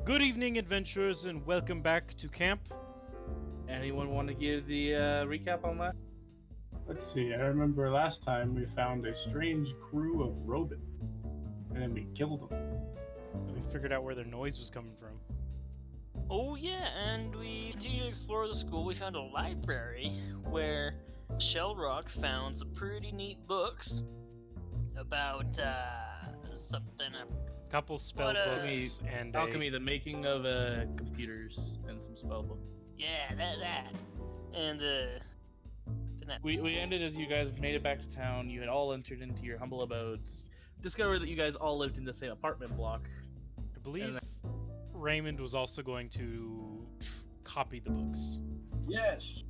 Good evening, adventurers, and welcome back to camp. Anyone want to give the recap on that? Let's see, I remember last time we found a strange crew of robots, and then we killed them. We figured out where their noise was coming from. Oh yeah, and we continued to explore the school. We found a library where Shellrock found some pretty neat books about something. Couple spell books and Alchemy, the making of computers, and some spell books. Yeah, that. And We ended as you guys made it back to town. You had all entered into your humble abodes. Discovered that you guys all lived in the same apartment block. I believe Raymond was also going to copy the books. Yes!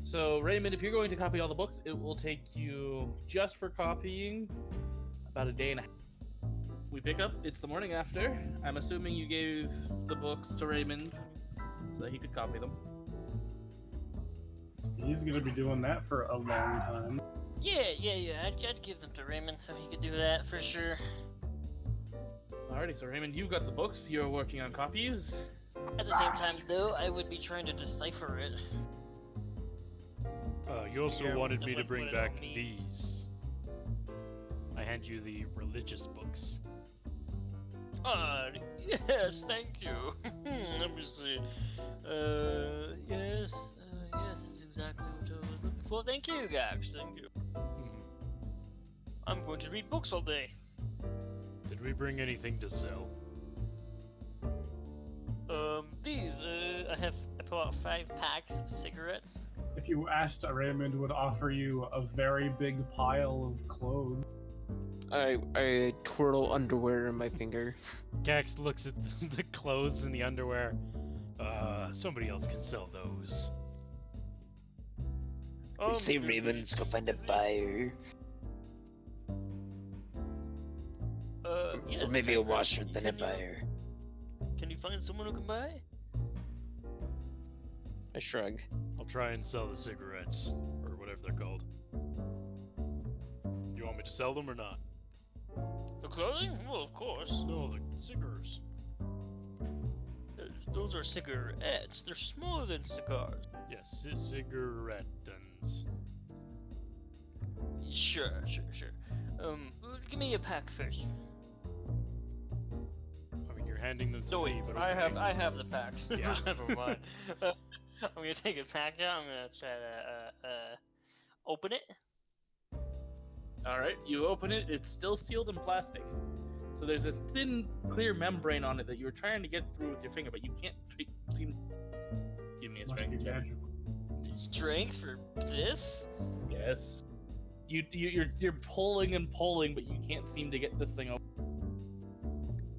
So, Raymond, if you're going to copy all the books, it will take you, just for copying, about a day and a half. We pick up, it's the morning after. I'm assuming you gave the books to Raymond so that he could copy them. He's gonna be doing that for a long time. yeah. I'd give them to Raymond so he could do that for sure. Alrighty, so Raymond, you got the books. You're working on copies. At the same time, though, I would be trying to decipher it. You also wanted me to what bring it back all means. these. I hand you the religious books. Yes, thank you. Let me see. Yes, is exactly what I was looking for. Thank you, guys. Thank you. I'm going to read books all day. Did we bring anything to sell? These, I pull out 5 packs of cigarettes. If you asked, Raymond would offer you a very big pile of clothes. I twirl underwear in my finger. Gax looks at the clothes and the underwear. Somebody else can sell those. We say Raymond's go find a buyer. Yes, Or maybe a washer than a buyer. Can you find someone who can buy? I shrug. I'll try and sell the cigarettes, or whatever they're called. You want me to sell them or not? The clothing? Well, of course. No, the cigars. Those are cigarettes. They're smaller than cigars. Yes, cigarettons. Sure. Give me a pack first. I mean, you're handing them to So me, but I okay. have the packs. Yeah. Never mind. I'm gonna take a pack out. I'm gonna try to open it. Alright, you open it. It's still sealed in plastic. So there's this thin, clear membrane on it that you were trying to get through with your finger, but you can't seem. Give me a Must be strength check. magical. Strength for this? Yes. You're pulling and pulling, but you can't seem to get this thing open.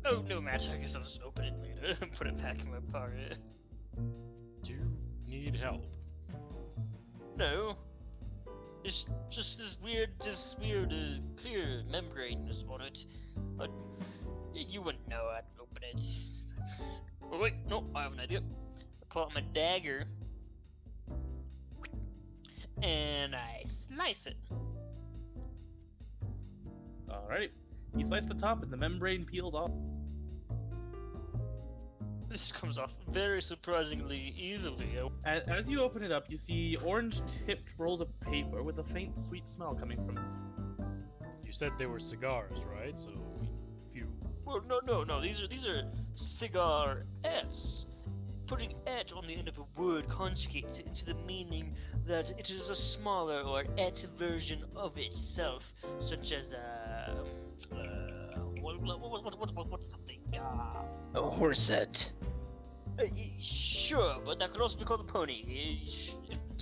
Oh, no matter. I guess I'll just open it later and put it back in my pocket. Do you need help? No. It's just this weird, clear membrane is on it. But you wouldn't know I'd open it. Oh wait, no, I have an idea. I pull out my dagger and I slice it. Alrighty. You slice the top and the membrane peels off. This comes off very surprisingly easily. As you open it up, you see orange-tipped rolls of paper with a faint, sweet smell coming from it. You said they were cigars, right? So, I mean, if you... Well, no. These are cigar-s. Putting "et" on the end of a word conjugates it into the meaning that it is a smaller or "et" version of itself, such as what's something? A horset. Sure, but that could also be called a pony.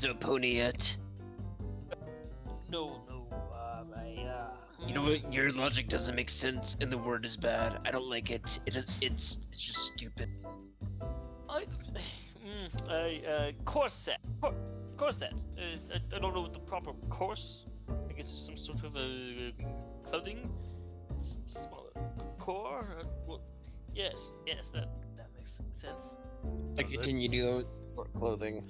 The ponyette. No. You know what? Your logic doesn't make sense, and the word is bad. I don't like it. It's just stupid. Corset. Corset. I don't know what the proper course. I guess some sort of clothing. Smaller core. Well, yes, that makes sense. I continue to go for clothing.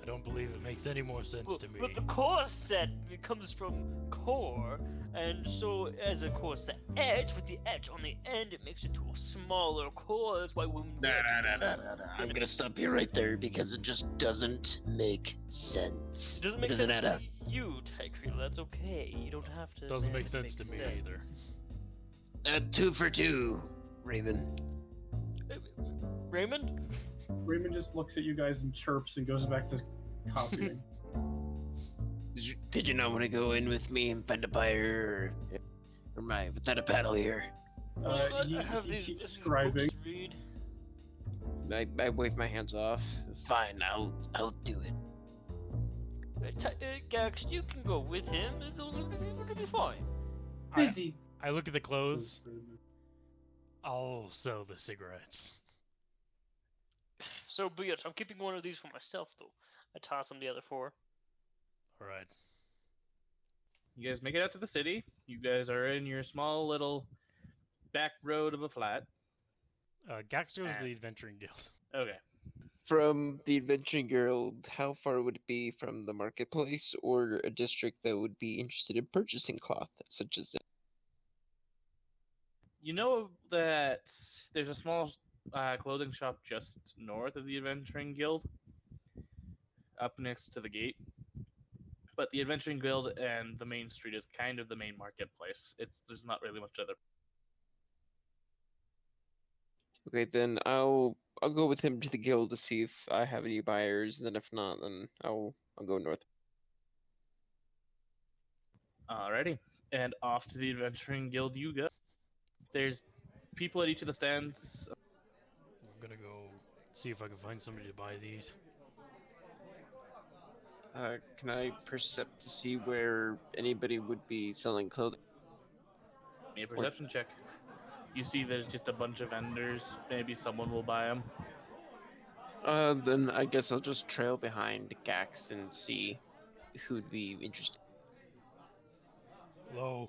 I don't believe it makes any more sense to me. But the core set it comes from core, and so as of course the edge with the edge on the end, it makes it to a smaller core. That's why when we had to do I'm gonna stop you right there because it just doesn't make sense. it doesn't make doesn't sense add up. to you, Tykreel. That's okay. You don't have to. Doesn't make it sense to makes me either. 2 for 2, Raven. Raymond? Raymond just looks at you guys and chirps and goes back to copying. Did you not want to go in with me and find a buyer, or am I without a paddle here? He have these keeps books scribing. to read. I wave my hands off. Fine, I'll do it. Gax, you can go with him. It'll be fine. Busy. I look at the clothes. says Raymond. I'll sell the cigarettes. So be it. I'm keeping one of these for myself, though. I toss him the other 4. All right. You guys make it out to the city. You guys are in your small little back road of a flat. Gax goes to the Adventuring Guild. Okay. From the Adventuring Guild, how far would it be from the marketplace or a district that would be interested in purchasing cloth, such as You know that there's a small clothing shop just north of the Adventuring Guild, up next to the gate. But the Adventuring Guild and the main street is kind of the main marketplace. There's not really much other. Okay, then I'll go with him to the guild to see if I have any buyers, and then if not, then I'll go north. Alrighty, and off to the Adventuring Guild you go. There's people at each of the stands. I'm gonna go see if I can find somebody to buy these. Can I percept to see where anybody would be selling clothing? Give me a perception check. You see there's just a bunch of vendors. Maybe someone will buy them. Then I guess I'll just trail behind Gax and see who'd be interested. Hello.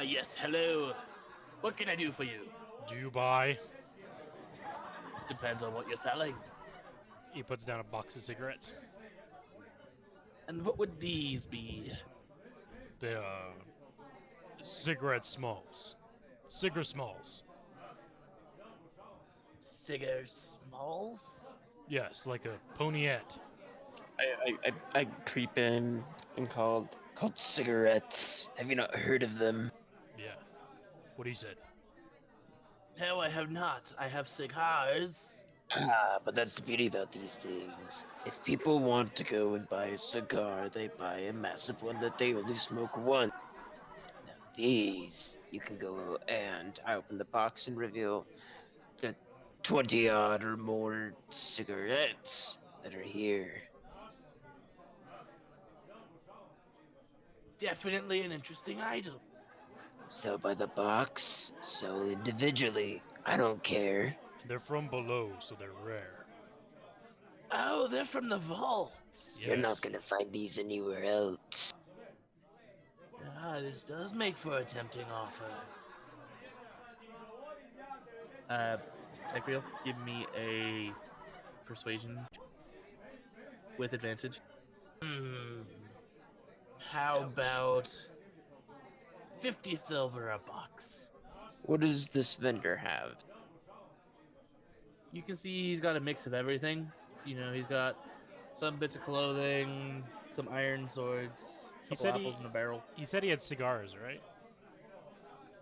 Yes, hello. What can I do for you? Do you buy? Depends on what you're selling. He puts down a box of cigarettes. And what would these be? The cigarette smalls. Cigar smalls. Cigar Smalls? Yes, like a poniette. I creep in and called cigarettes. Have you not heard of them? Yeah. What he said. No, I have not. I have cigars. But that's the beauty about these things. If people want to go and buy a cigar, they buy a massive one that they only smoke once. Now these, you can go and I open the box and reveal the 20 odd or more cigarettes that are here. Definitely an interesting item. Sell by the box, sell individually. I don't care. They're from below, so they're rare. Oh, they're from the vault. You're not Yes. gonna find these anywhere else. This does make for a tempting offer. Tykreel, give me a persuasion with advantage. How about 50 silver a box? What does this vendor have? You can see he's got a mix of everything. You know, he's got some bits of clothing, some iron swords, a He couple said apples in a barrel. he said he had cigars, right?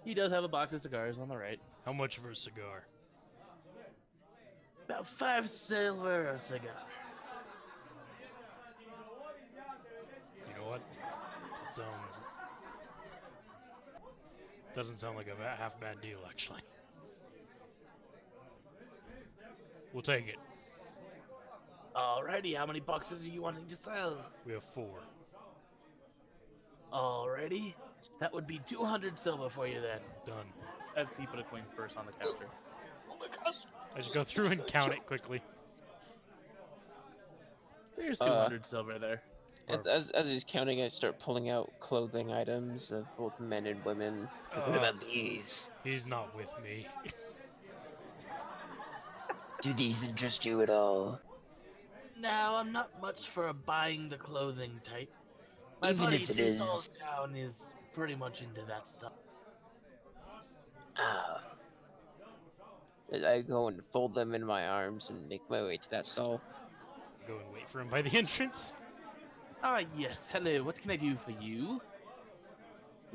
He does have a box of cigars on the right. How much for a cigar? About 5 silver a cigar. You know what? That sounds... Doesn't sound like a half bad deal, actually. We'll take it. Alrighty, how many boxes are you wanting to sell? We have 4. Alrighty, that would be 200 silver for you then. Done. As he put a coin purse on the counter. Oh my gosh. I just go through and count it quickly. There's 200 silver there. As he's counting, I start pulling out clothing items of both men and women. Like, what about these? He's not with me. Do these interest you at all? Now, I'm not much for a buying the clothing type. My Even buddy if it two stalls is, down is pretty much into that stuff. ah, I go and fold them in my arms and make my way to that stall. Go and wait for him by the entrance. Ah, yes. Hello. What can I do for you?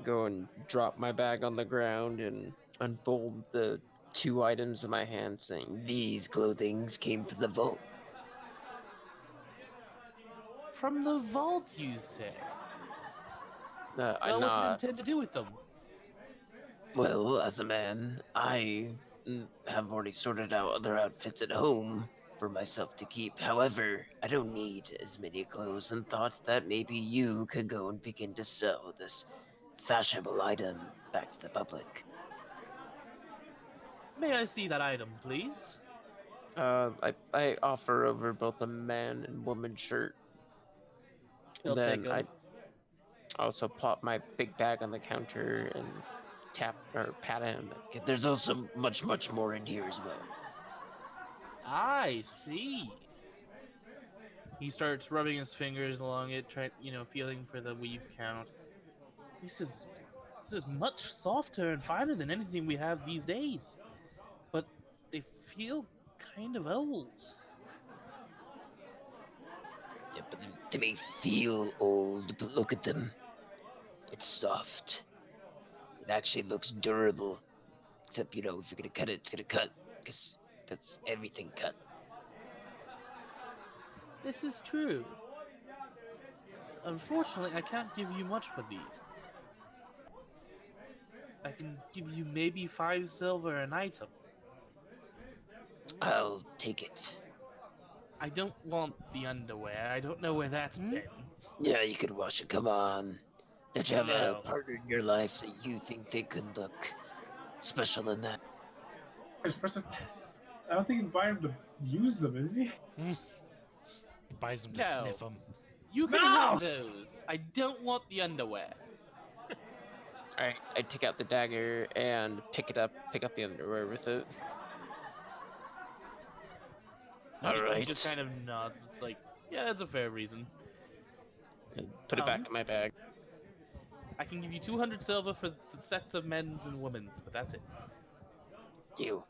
Go and drop my bag on the ground and unfold the 2 items in my hand, saying, these clothings came from the vault. From the vault, you say? I Well, what do you nod. intend to do with them? Well, as a man, I have already sorted out other outfits at home for myself to keep. However, I don't need as many clothes and thought that maybe you could go and begin to sell this fashionable item back to the public. May I see that item, please? I offer over both a man and woman shirt. He'll take Then I them. also plop my big bag on the counter and tap or pat him. Okay, There's also much, much more in here as well. I see. He starts rubbing his fingers along it, feeling for the weave count. This is this is much softer and finer than anything we have these days. But they feel kind of old. Yeah, but they may feel old, but look at them. It's soft. It actually looks durable. Except, if you're gonna cut it, it's gonna cut. Because that's everything cut. This is true. Unfortunately, I can't give you much for these. I can give you maybe 5 silver an item. I'll take it. I don't want the underwear. I don't know where that's been. Yeah, you could wash it. Come on. Don't you have a No. partner in your life that you think they could look special in that? This person, I don't think he's buying them to use them, is he? He buys them to No. sniff them. You can No! have those. I don't want the underwear. Alright, I take out the dagger and pick up the underwear with it. He Alright. just kind of nods. It's like, yeah, that's a fair reason. And put it back in my bag. I can give you 200 silver for the sets of men's and women's, but that's it. Deal.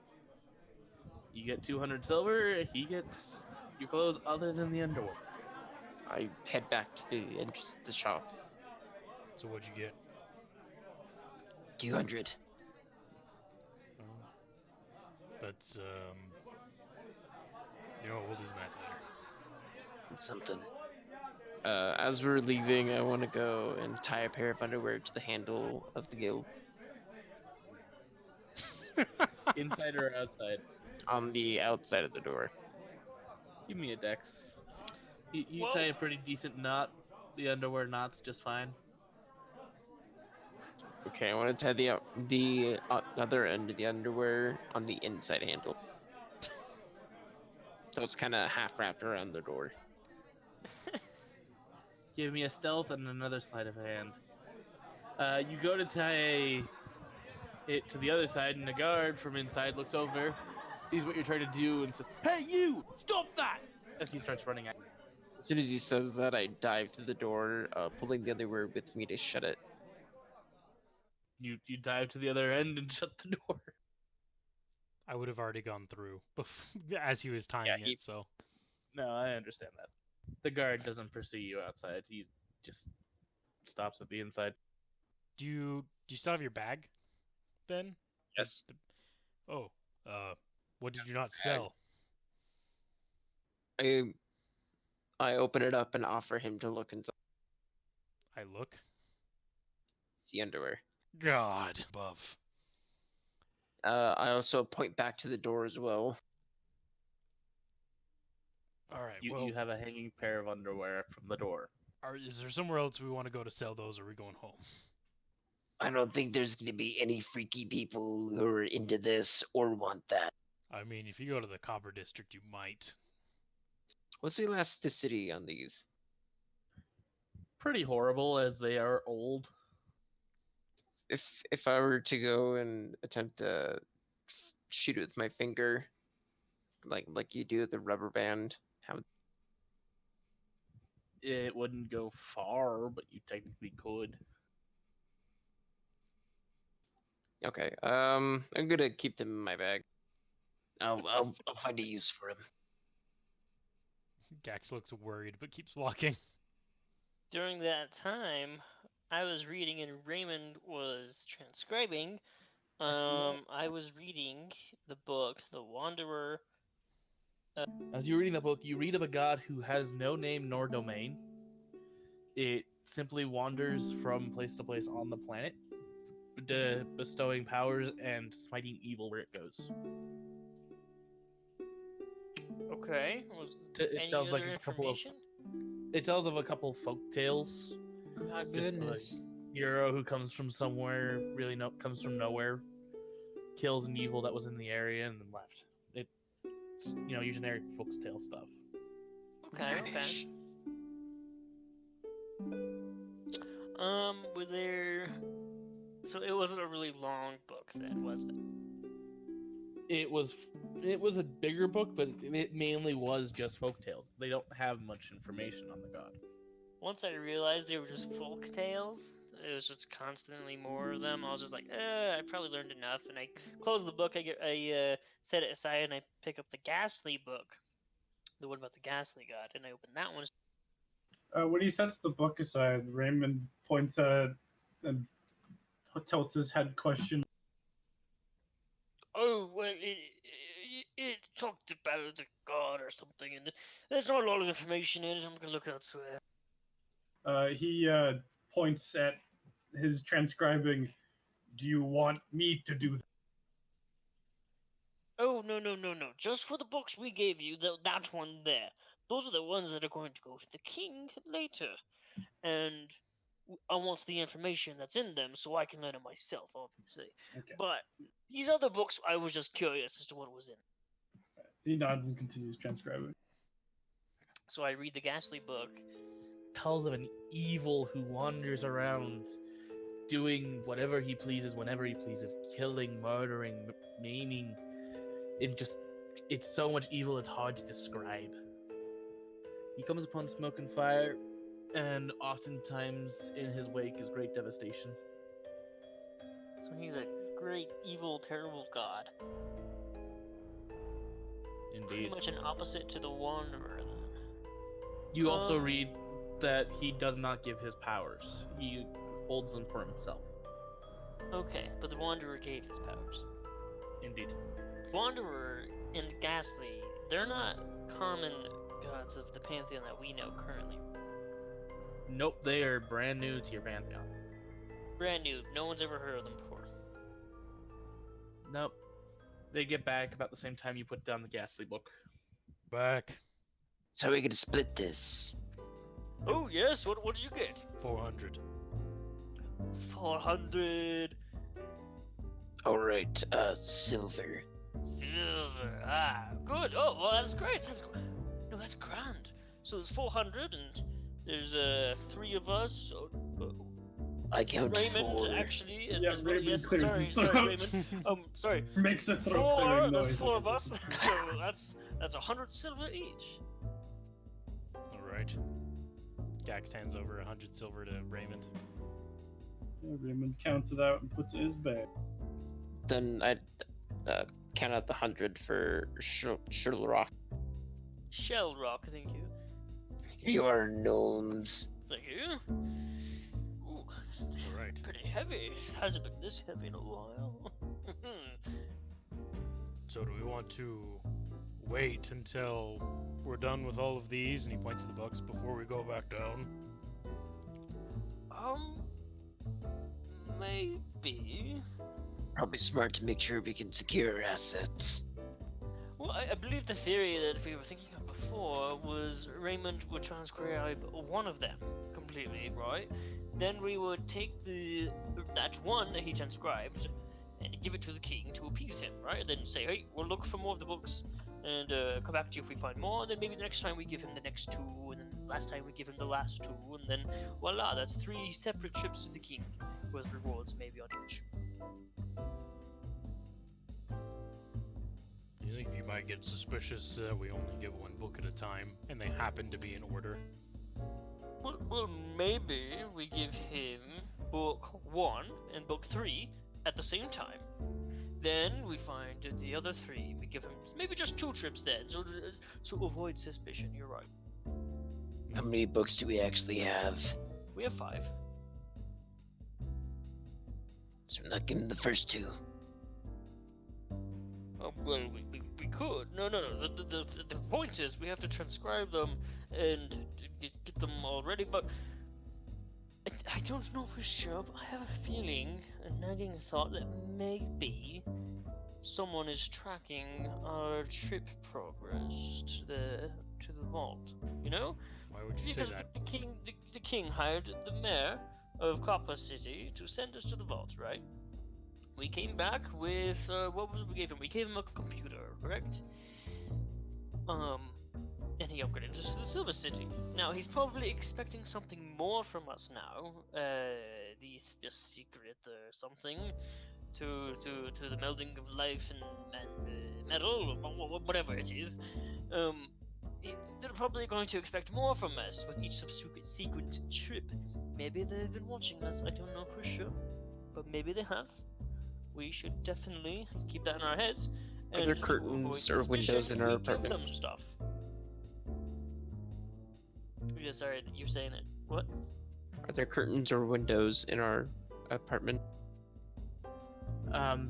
You get 200 silver, he gets your clothes other than the underwear. I head back to the entrance of the shop. So what'd you get? 200. Oh. That's we'll do that later. It's something. As we're leaving, I want to go and tie a pair of underwear to the handle of the guild Inside or outside? on the outside of the door. Give me a dex. You Whoa. tie a pretty decent knot. The underwear knot's just fine. Okay, I want to tie the other end of the underwear on the inside handle. So it's kind of half wrapped around the door. Give me a stealth and another sleight of hand. You go to tie it to the other side, and the guard from inside looks over, sees what you're trying to do, and says, "Hey, you! Stop that!" As he starts running at As soon as he says that, I dive through the door, pulling the underwear with me to shut it. you. You dive to the other end and shut the door. I would have already gone through as he was tying it, so. No, I understand that. The guard doesn't pursue you outside. He just stops at the inside. Do you still have your bag, Ben? Yes. Oh, what did you not sell? I open it up and offer him to look inside I look. the underwear. God above. I also point back to the door as well. All right. You have a hanging pair of underwear from the door. Is there somewhere else we want to go to sell those, or are we going home? I don't think there's going to be any freaky people who are into this or want that. I mean, if you go to the Copper District, you might. What's the elasticity on these? Pretty horrible as they are old. If I were to go and attempt to shoot it with my finger, like you do with the rubber band, how? It wouldn't go far, but you technically could. Okay. I'm gonna keep them in my bag. I'll find a use for them. Gax looks worried but keeps walking. During that time, I was reading and Raymond was transcribing. I was reading the book, The Wanderer. As you're reading the book, you read of a god who has no name nor domain. It simply wanders from place to place on the planet, bestowing powers and smiting evil where it goes. Okay. It Any tells like other a couple of. information? It tells of a couple folk tales. My Just a goodness. hero who comes from somewhere, comes from nowhere, kills an evil that was in the area, and then left. It's your generic folktale stuff. Okay. Nice. Were there? So it wasn't a really long book then, was it? It was a bigger book, but it mainly was just folktales. They don't have much information on the god. Once I realized they were just folk tales, it was just constantly more of them. I was just like, I probably learned enough, and I closed the book. I set it aside, and I pick up the Ghastly book, the one about the Ghastly god, and I open that one. When he sets the book aside, Raymond points at and tilts his head question. Oh, well, it talked about a god or something, and there's not a lot of information in it. I'm gonna look elsewhere. He points at his transcribing. Do you want me to do that? Oh, no. Just for the books we gave you, that one there. Those are the ones that are going to go to the king later. And I want the information that's in them so I can learn it myself, obviously. Okay. But these other books, I was just curious as to what was in. He nods and continues transcribing. So I read the Ghastly book. Tells of an evil who wanders around, doing whatever he pleases, whenever he pleases, killing, murdering, maiming. It's so much evil it's hard to describe. He comes upon smoke and fire, and oftentimes in his wake is great devastation. So he's a great, evil, terrible god. Pretty Indeed. much an opposite to the Wanderer, then. You also read that he does not give his powers. He holds them for himself. Okay, but the Wanderer gave his powers. Indeed. Wanderer and Ghastly, they're not common gods of the pantheon that we know currently. Nope, they are brand new to your pantheon. Brand new, no one's ever heard of them before. Nope. They get back about the same time you put down the Ghastly book. Back. So we're gonna split this. Oh yes, what did you get? 400. 400 Alright, silver. silver. Ah, good. Oh, well, that's great. That's grand. So there's 400, and there's 3 of us. So, I count Raymond, 4. actually. Yeah, as well. Raymond Yes, clears sorry, his sorry, throat. Raymond. Sorry. Makes a throat 4. clearing There's noise. 4 of us. So that's 100 silver each. Alright. Gax hands over 100 silver to Raymond. Yeah, Raymond counts it out and puts it in his bag. Then I'd count out the 100 for Sherlock. Shell rock, thank you. You are gnomes. Thank you. Ooh, that's Alright. pretty heavy. Hasn't been this heavy in a while. So do we want to wait until we're done with all of these, and he points at the books, before we go back down? Maybe. Probably smart to make sure we can secure our assets. Well, I believe the theory that we were thinking of before was Raymond would transcribe one of them completely, right? Then we would take that one that he transcribed and give it to the king to appease him, right? And then say, hey, we'll look for more of the books and come back to you if we find more. And then maybe the next time we give him the next 2, and then last time we give him the last 2, and then voila, that's 3 separate trips to the king with rewards maybe on each. You think he might get suspicious? We only give one book at a time, and they happen to be in order. Well, maybe we give him book 1 and book 3 at the same time. Then we find the other 3. We give him maybe just 2 trips then, so avoid suspicion. You're right. How many books do we actually have? We have 5. So we're not giving the first 2. Oh, well, we could. No. The point is, we have to transcribe them and get them all ready, but I don't know for sure, but I have a feeling, a nagging thought, that maybe someone is tracking our trip progress to the vault. You know? Why would you Because say that? the king hired the mayor of Copper City to send us to the vault, right? We came back with what was it we gave him? We gave him a computer, correct? And he upgraded us to the Silver City. Now he's probably expecting something more from us now. The secret or something to the melding of life and metal, or whatever it is. They're probably going to expect more from us with each subsequent trip. Maybe they've been watching us. I don't know for sure, but maybe they have. We should definitely keep that in our heads. Are there curtains or windows in our Give apartment? them stuff. Yeah, sorry, you're saying it. What? Are there curtains or windows in our apartment?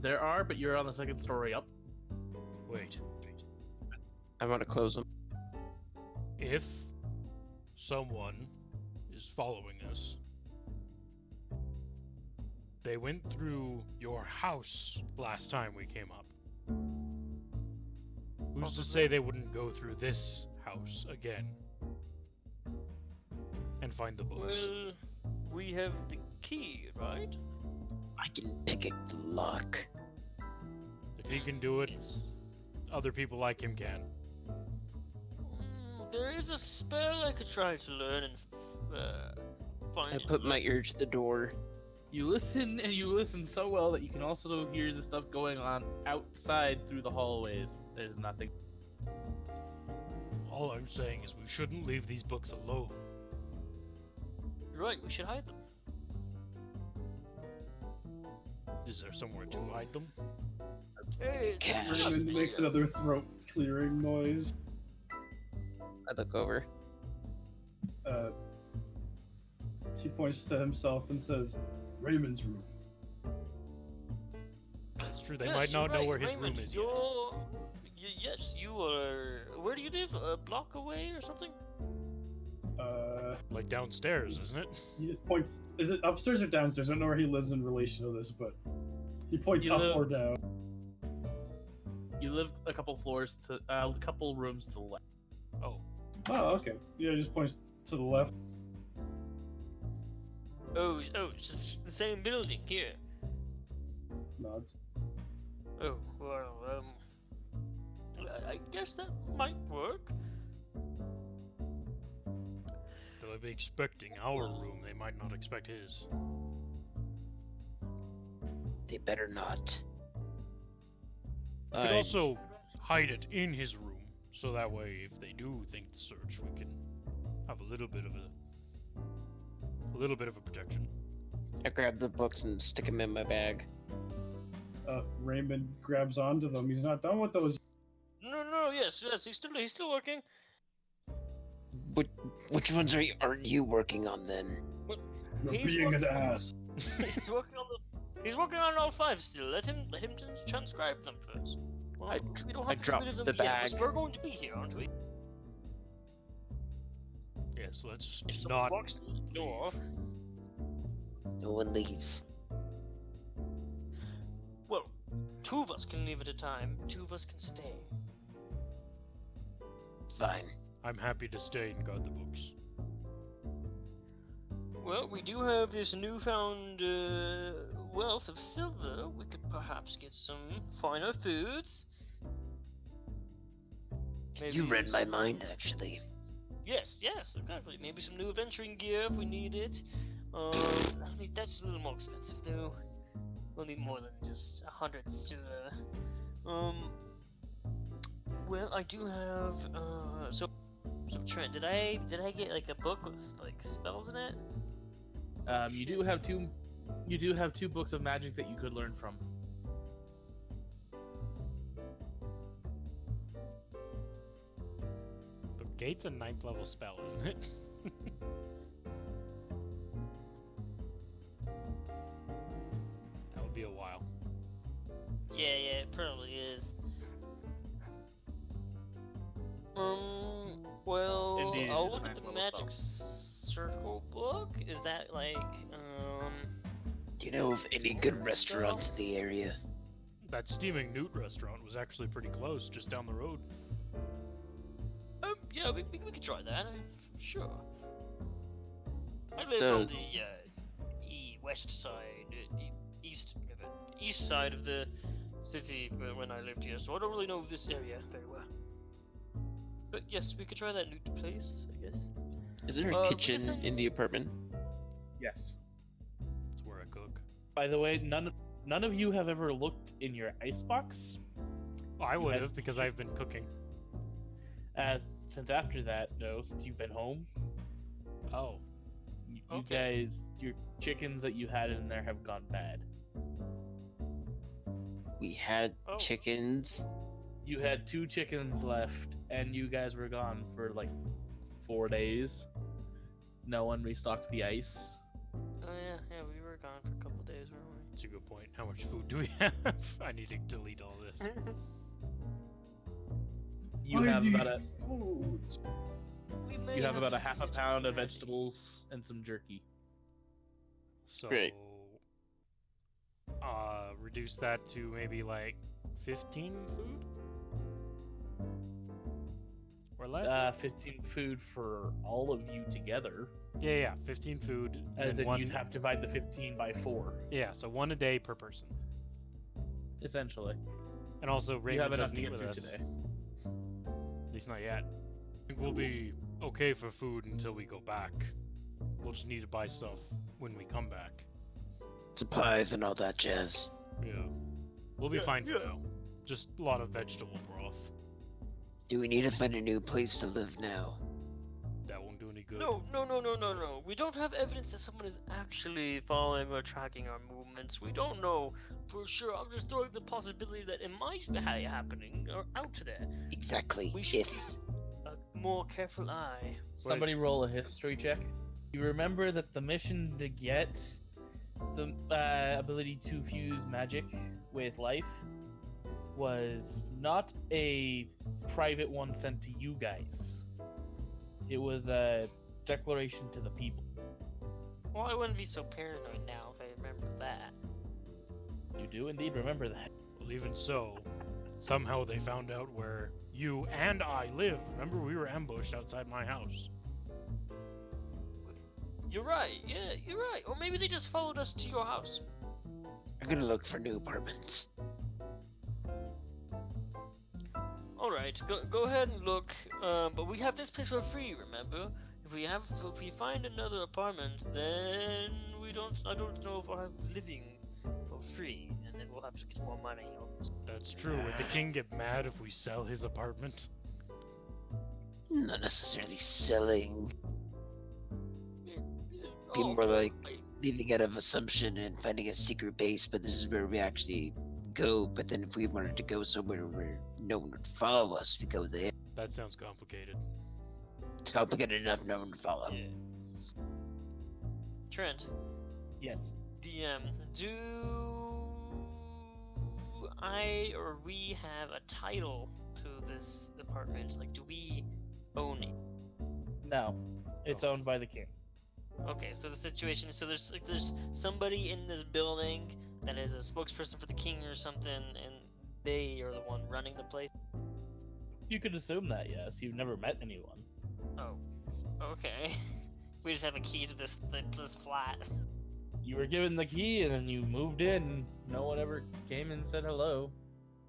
There are, but you're on the second story up. Wait. I want to close them. If someone is following us, they went through your house last time we came up. Who's to say they wouldn't go through this house again and find the books? Well, we have the key, right? I can pick a lock. If he can do it, Yes. other people like him can. There is a spell I could try to learn and find. I put my ear to the door. You listen, and you listen so well that you can also hear the stuff going on outside through the hallways. There's nothing. All I'm saying is we shouldn't leave these books alone. You're right, we should hide them. Is there somewhere to hide them? Hey, Cash. Raymond makes another throat clearing noise. I look over. He points to himself and says, Raymond's room. That's true. They yes, might not you're know right, where his Raymond, room is yet. Yes, you are. Where do you live? A block away or something? Like downstairs, isn't it? He just points. Is it upstairs or downstairs? I don't know where he lives in relation to this, but he points You up live- or down. You live a couple floors to, a couple rooms to the left. Oh, Oh, okay. Yeah, he just points to the left. Oh, it's the same building here. Nods. Oh, well, I guess that might work. they'll be expecting our room. They might not expect his. They better not. We could also hide it in his room, so that way, if they do think to search, we can have a little bit of a protection. I grab the books and stick them in my bag. Raymond grabs onto them. He's not done with those. No, yes, he's still working. Which ones aren't you working on then? You're He's being an working- ass. He's working on all 5 still. Let him transcribe them first. Well, we don't I have to drop get rid of the them yet, bag. but we're going to be here, aren't we? Yes, let's If someone not. walks through the door, No one leaves. well, 2 of us can leave at a time. 2 of us can stay. Fine. I'm happy to stay and guard the books. Well, we do have this newfound wealth of silver. We could perhaps get some finer foods. You read some- my mind, actually. Yes, exactly. Maybe some new adventuring gear if we need it. I mean, that's a little more expensive though. We'll need more than just 100 silver. Well, I do have. So So Trent, did I get like a book with like spells in it? You do have two. You do have 2 books of magic that you could learn from. The gate's a 9th level spell, isn't it? That would be a while. Yeah, it probably is. Well, Indeed, it I'll is a look at 9th the level magic circle book. Is that like, Do you know of any good restaurants in the area? That Steaming Newt restaurant was actually pretty close, just down the road. Yeah, we could try that. Sure. I live The- on the west side, the east side of the city when I lived here, so I don't really know this area very well. But yes, we could try that Newt place, I guess. Is there a like I kitchen said- in the apartment? Yes. That's where I cook. By the way, none of you have ever looked in your icebox. I would had have, because I've been cooking. Since after that, no, since you've been home, Oh. you Okay. guys, your chickens that you had in there have gone bad. We had Oh. chickens. You had 2 chickens left, and you guys were gone for like 4 days. No one restocked the ice. Oh yeah, we were gone for a couple days, weren't we? That's a good point. How much food do we have? I need to delete all this. You have about a We may you have about a to half a visit pound of Freddy. vegetables and some jerky. So, Great. Reduce that to maybe like 15 food? Or less? 15 food for all of you together, Yeah, 15 food. and as then in one, you'd have to divide the 15 by 4, Yeah, so 1 a day per person. essentially. And also, You Raymond have enough doesn't to eat get with through us. today. At least not yet. I think we'll be okay for food until we go back. We'll just need to buy stuff when we come back. Supplies and all that jazz. Yeah. We'll be Yeah, fine for yeah. now. Just a lot of vegetable broth. Do we need to find a new place to live now? That won't do any good. No. We don't have evidence that someone is actually following or tracking our movements. We don't know for sure. I'm just throwing the possibility that it might be happening or out there. Exactly. We should If keep a more careful eye. Somebody roll a history check. You remember that the mission to get the ability to fuse magic with life was not a private one sent to you guys. It was a declaration to the people. Well, I wouldn't be so paranoid now if I remember that. You do indeed remember that. Well, even so, somehow they found out where you and I live. Remember, we were ambushed outside my house. You're right. Yeah, you're right. Or maybe they just followed us to your house. I'm gonna look for new apartments. All right, go ahead and look. But we have this place for free. Remember, if we find another apartment, then I don't know if I'll have living for free, and then we'll have to get more money. That's true. Would the king get mad if we sell his apartment? Not necessarily selling. Be Oh, more like I- leaving out of assumption and finding a secret base, but this is where we actually go. But then if we wanted to go somewhere where no one would follow us, we go there. That sounds complicated. It's complicated enough, no one would follow. yeah. Trent, Yes. DM, do I or we have a title to this apartment? Like, do we own it? No, it's owned by the king. Okay, so the situation is there's somebody in this building that is a spokesperson for the king or something, and they are the one running the place. You could assume that, yes. You've never met anyone. Oh, okay. We just have a key to this flat. You were given the key and then you moved in. No one ever came and said hello.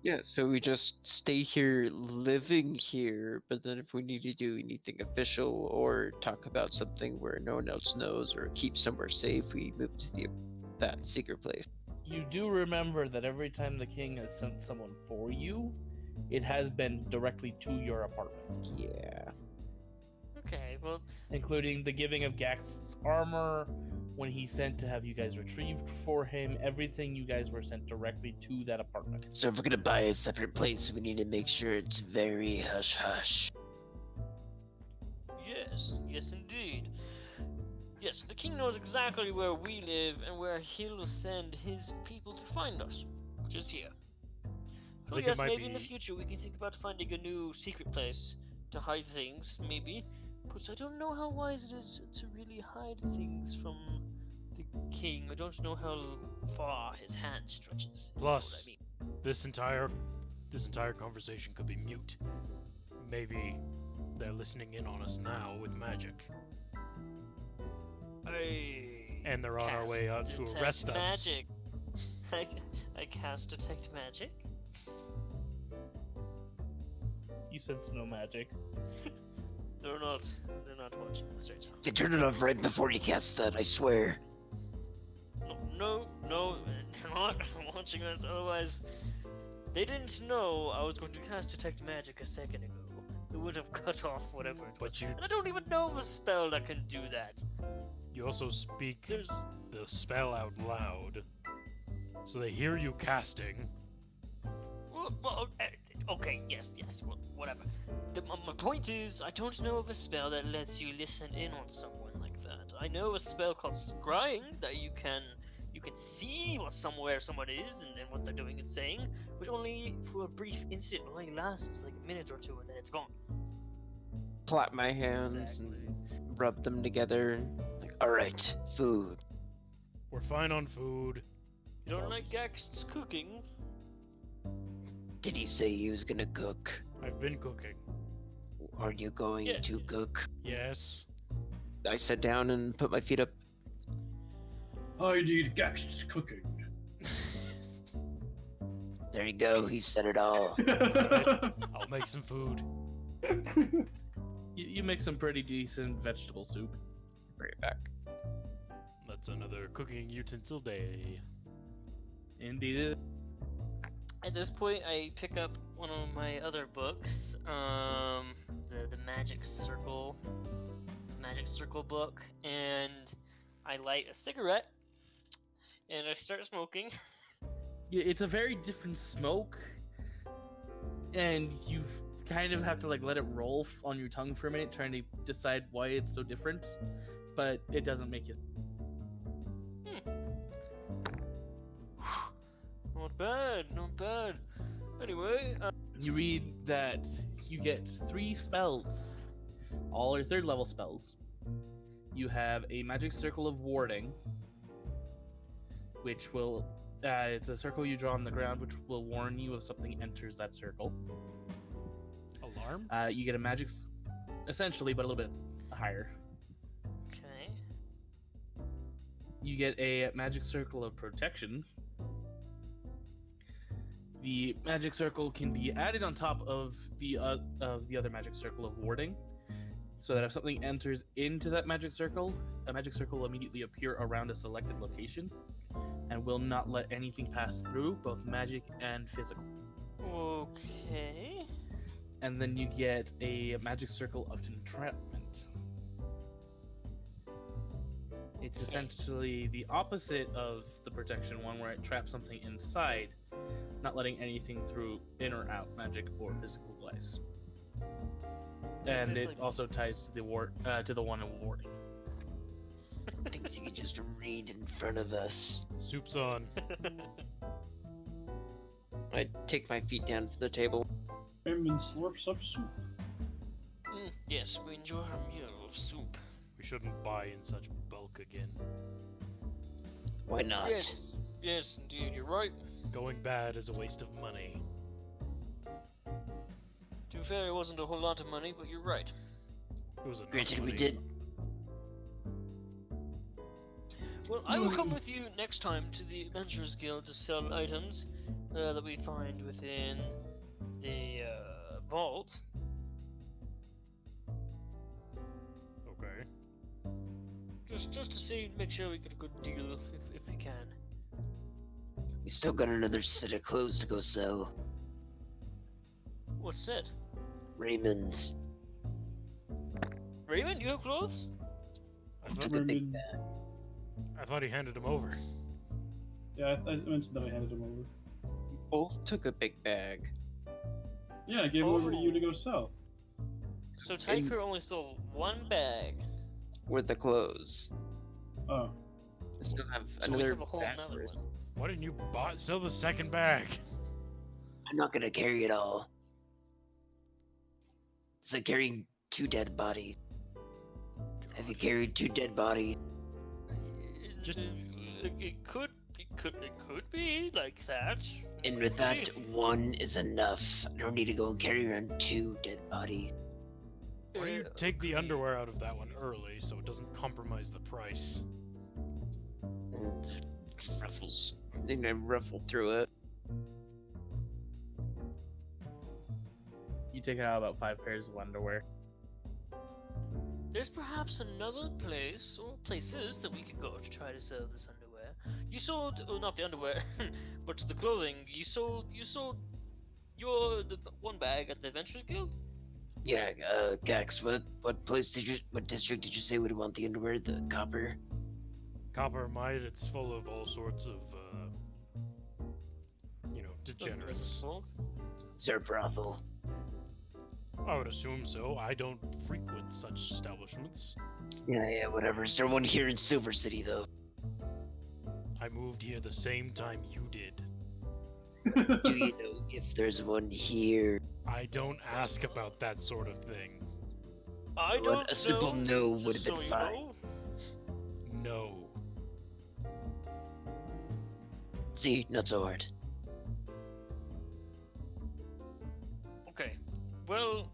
Yeah, so we just stay here, living here, but then if we need to do anything official or talk about something where no one else knows or keep somewhere safe, we move to that secret place. You do remember that every time the king has sent someone for you, it has been directly to your apartment. Yeah. well, including the giving of Gax's armor when he sent to have you guys retrieved for him. Everything you guys were sent directly to that apartment. So if we're gonna buy a separate place, we need to make sure it's very hush-hush. yes, indeed. Yes, the king knows exactly where we live and where he'll send his people to find us, which is here. So think it yes, might maybe in the be- future we can think about finding a new secret place to hide things, maybe. But I don't know how wise it is to really hide things from the king. I don't know how far his hand stretches. You know what Plus, I mean. this entire conversation could be mute. Maybe they're listening in on us now with magic, and they're on our Cast way out to detect arrest us. magic. I cast detect magic. You sense no magic. They're not watching this right now. You turn it off right before you cast that, I swear. No, they're not watching us. Otherwise, they didn't know I was going to cast detect magic a second ago. It would have cut off whatever it was. But And I don't even know of a spell that can do that. you also speak There's the spell out loud, so they hear you casting. okay, yes, whatever. My point is, I don't know of a spell that lets you listen in on someone like that. I know a spell called scrying that you can see where someone is and what they're doing and saying, but only for a brief instant. It only lasts like a minute or two and then it's gone. Clap my hands and rub them together. Like, alright, food. We're fine on food. You don't like Gax's cooking? Did he say he was gonna cook? I've been cooking. Are you going Yeah. to cook? Yes. I sat down and put my feet up. I need Gax's cooking. There you go, he said it all. I'll make some food. You make some pretty decent vegetable soup. Bring it back. That's another cooking utensil day. Indeed. At this point, I pick up one of my other books, the Magic Circle book, and I light a cigarette, and I start smoking. Yeah, it's a very different smoke, and you kind of have to like let it roll on your tongue for a minute, trying to decide why it's so different. But it doesn't make you. Not bad. Anyway, You read that you get 3 spells. All are 3rd level spells. You have a magic circle of warding, which will it's a circle you draw on the ground, which will warn you if something enters that circle. Alarm? You get a magic, essentially, but a little bit higher. okay. You get a magic circle of protection. The magic circle can be added on top of the other magic circle of warding, so that if something enters into that magic circle, a magic circle will immediately appear around a selected location, and will not let anything pass through, both magic and physical. Okay. And then you get a magic circle of entrapment. It's essentially the opposite of the protection one, where it traps something inside, not letting anything through in or out, magic or physical wise. And this it like- also ties to the one in warding. Thinks he could just read in front of us. Soup's on. I take my feet down to the table. And slurps up soup. Yes, we enjoy our meal of soup. We shouldn't buy in such bulk again. Why not? Yes, indeed, you're right. Going bad is a waste of money. To be fair, it wasn't a whole lot of money, but you're right. It was enough Granted, we money. did. Well, I will come with you next time to the Adventurers Guild to sell items that we find within the vault. Okay. Just to see, make sure we get a good deal if we can. We still got another set of clothes to go sell. What's that? Raymond's. Raymond, you have clothes? I Took thought, a big Raymond- bag. I thought he handed them over. Yeah, I mentioned that I handed him over. Both took a big bag. Yeah, I gave him over to you to go sell. So Tyker only stole one bag. With the clothes. Oh, I still have So we another have a whole bag another worth. one. Why didn't you sell the second bag? I'm not gonna carry it all. It's like carrying 2 dead bodies. Have you carried 2 dead bodies? Just- It could be like that. And with that, 1 is enough. I don't need to go and carry around 2 dead bodies. Why don't you take the underwear out of that one early so it doesn't compromise the price? And ruffles. And I ruffle through it. You take out about 5 pairs of underwear. There's perhaps another place or places that we could go to try to sell this underwear. You sold, well, not the underwear, but the clothing. You sold your the one bag at the Adventurers Guild. Yeah, Gax, what district did you say would want the underwear? The copper? Copper Might, it's full of all sorts of, degenerates. Is there a brothel? I would assume so. I don't frequent such establishments. Yeah, whatever. Is there one here in Silver City, though? I moved here the same time you did. Do you know if there's one here? I don't ask about that sort of thing. I Well, don't a simple know. no would have just been so you fine. know. No. See, not so hard. Okay. Well,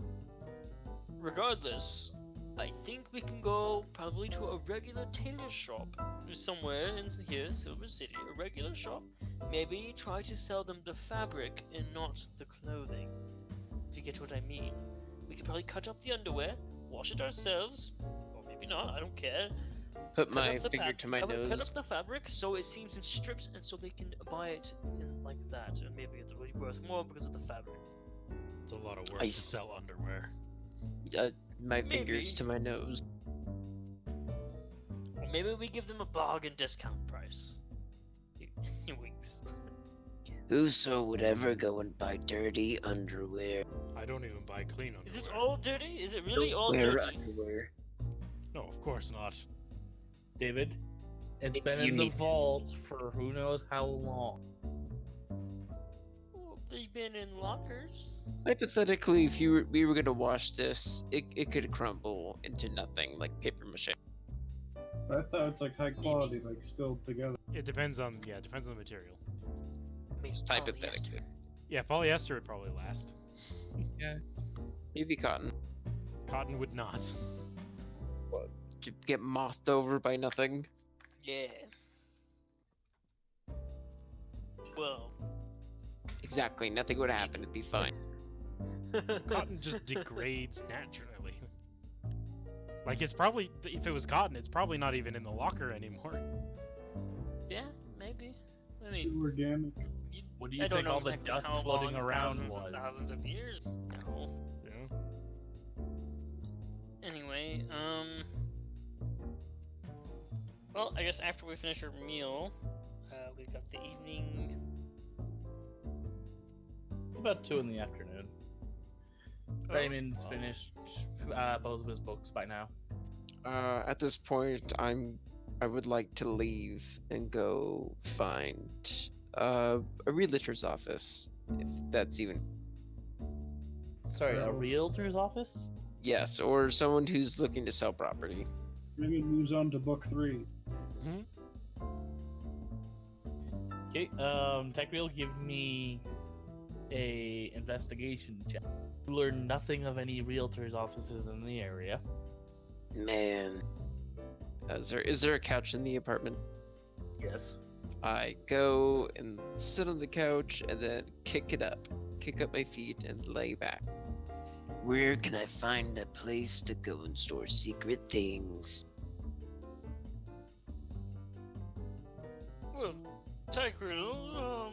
regardless, I think we can go probably to a regular tailor shop somewhere in here, Silver City. A regular shop. Maybe try to sell them the fabric and not the clothing. If you get what I mean. We could probably cut up the underwear, wash it ourselves, or maybe not. I don't care. Put Cut my up the finger to my cut nose. up the fabric so it seems in strips, and so they can buy it in like that, and maybe it'll be worth more because of the fabric. It's a lot of work I to s- sell underwear. My fingers Maybe. to my nose. Or maybe we give them a bargain discount price. He winks. Whoso would ever go and buy dirty underwear? I don't even buy clean underwear. Is it all dirty? Is it really Don't all wear dirty? underwear. No, of course not. David, it's You been in the need- vault for who knows how long. Well, they've been in lockers. Hypothetically, if we were gonna wash this, it could crumble into nothing like paper mache. but I thought it's like high quality, like still together. It depends on the material. Maybe Hypothetically. polyester. Yeah, polyester would probably last. Maybe cotton. Cotton would not. To get mothed over by nothing. Yeah. Well. Exactly, nothing would happen. It'd be fine. Cotton just degrades naturally. Like, it's probably, if it was cotton, it's probably not even in the locker anymore. Yeah, maybe. I Too mean, organic. What do you I don't think know all the exactly dust how floating long, around thousands was? and thousands of years. No. Yeah. Anyway, well, I guess after we finish our meal, we've got the evening. It's about 2 in the afternoon. Raymond's finished both of his books by now. At this point, I would like to leave and go find a realtor's office, if that's even Sorry, a Oh. realtor's office? yes, or someone who's looking to sell property. Maybe it moves on to book 3. Okay, Tech Wheel, give me a investigation check. You learn nothing of any realtor's offices in the area. Man, is there a couch in the apartment? Yes. I go and sit on the couch and then kick up my feet and lay back. Where can I find a place to go and store secret things? Well, Tykril,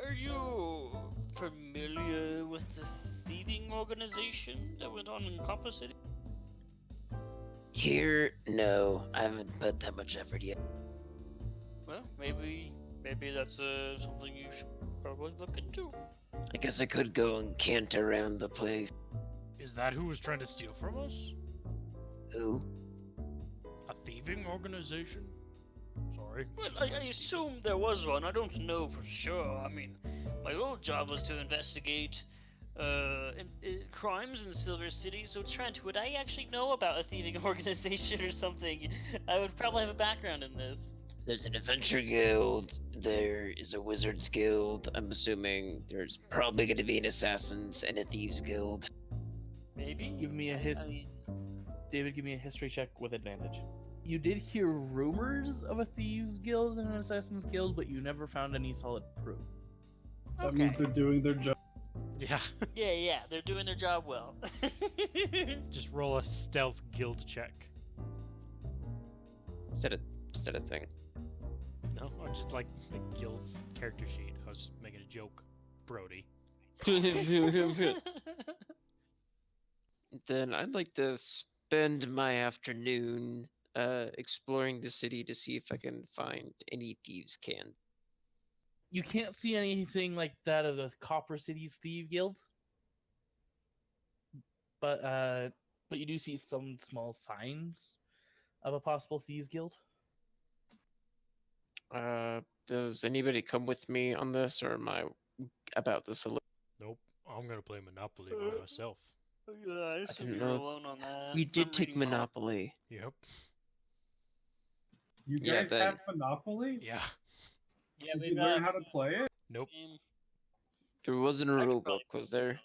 are you familiar with the thieving organization that went on in Copper City? Here, no, I haven't put that much effort yet. Well, maybe that's something you should probably look into. I guess I could go and canter around the place. Is that who was trying to steal from us? Who? A thieving organization? Sorry. Well, I assume there was one. I don't know for sure. I mean, my old job was to investigate crimes in Silver City, so Trent, would I actually know about a thieving organization or something? I would probably have a background in this. There's an adventure guild. There is a wizards guild. I'm assuming there's probably going to be an assassins and a thieves guild. Maybe? Give me a I mean, David, give me a history check with advantage. You did hear rumors of a thieves guild and an assassins guild, but you never found any solid proof. That means they're doing their job. Yeah. Yeah, they're doing their job well. Just roll a stealth guild check. Is that a thing? No, I'm just like the guild's character sheet. I was just making a joke, Brody. Then I'd like to spend my afternoon exploring the city to see if I can find any thieves' can. You can't see anything like that of the Copper City's Thief Guild, but you do see some small signs of a possible thieves guild. Does anybody come with me on this, or am I about this alone? Nope. I'm gonna play Monopoly by myself. Yeah, I assume didn't you're know- alone on that. We did I'm take reading Monopoly. Monopoly. Yep. You Yeah, guys then- have Monopoly? Yeah. Yeah, Did we you got learn how to play it? Nope. There wasn't a I could rule probably- book, was there? There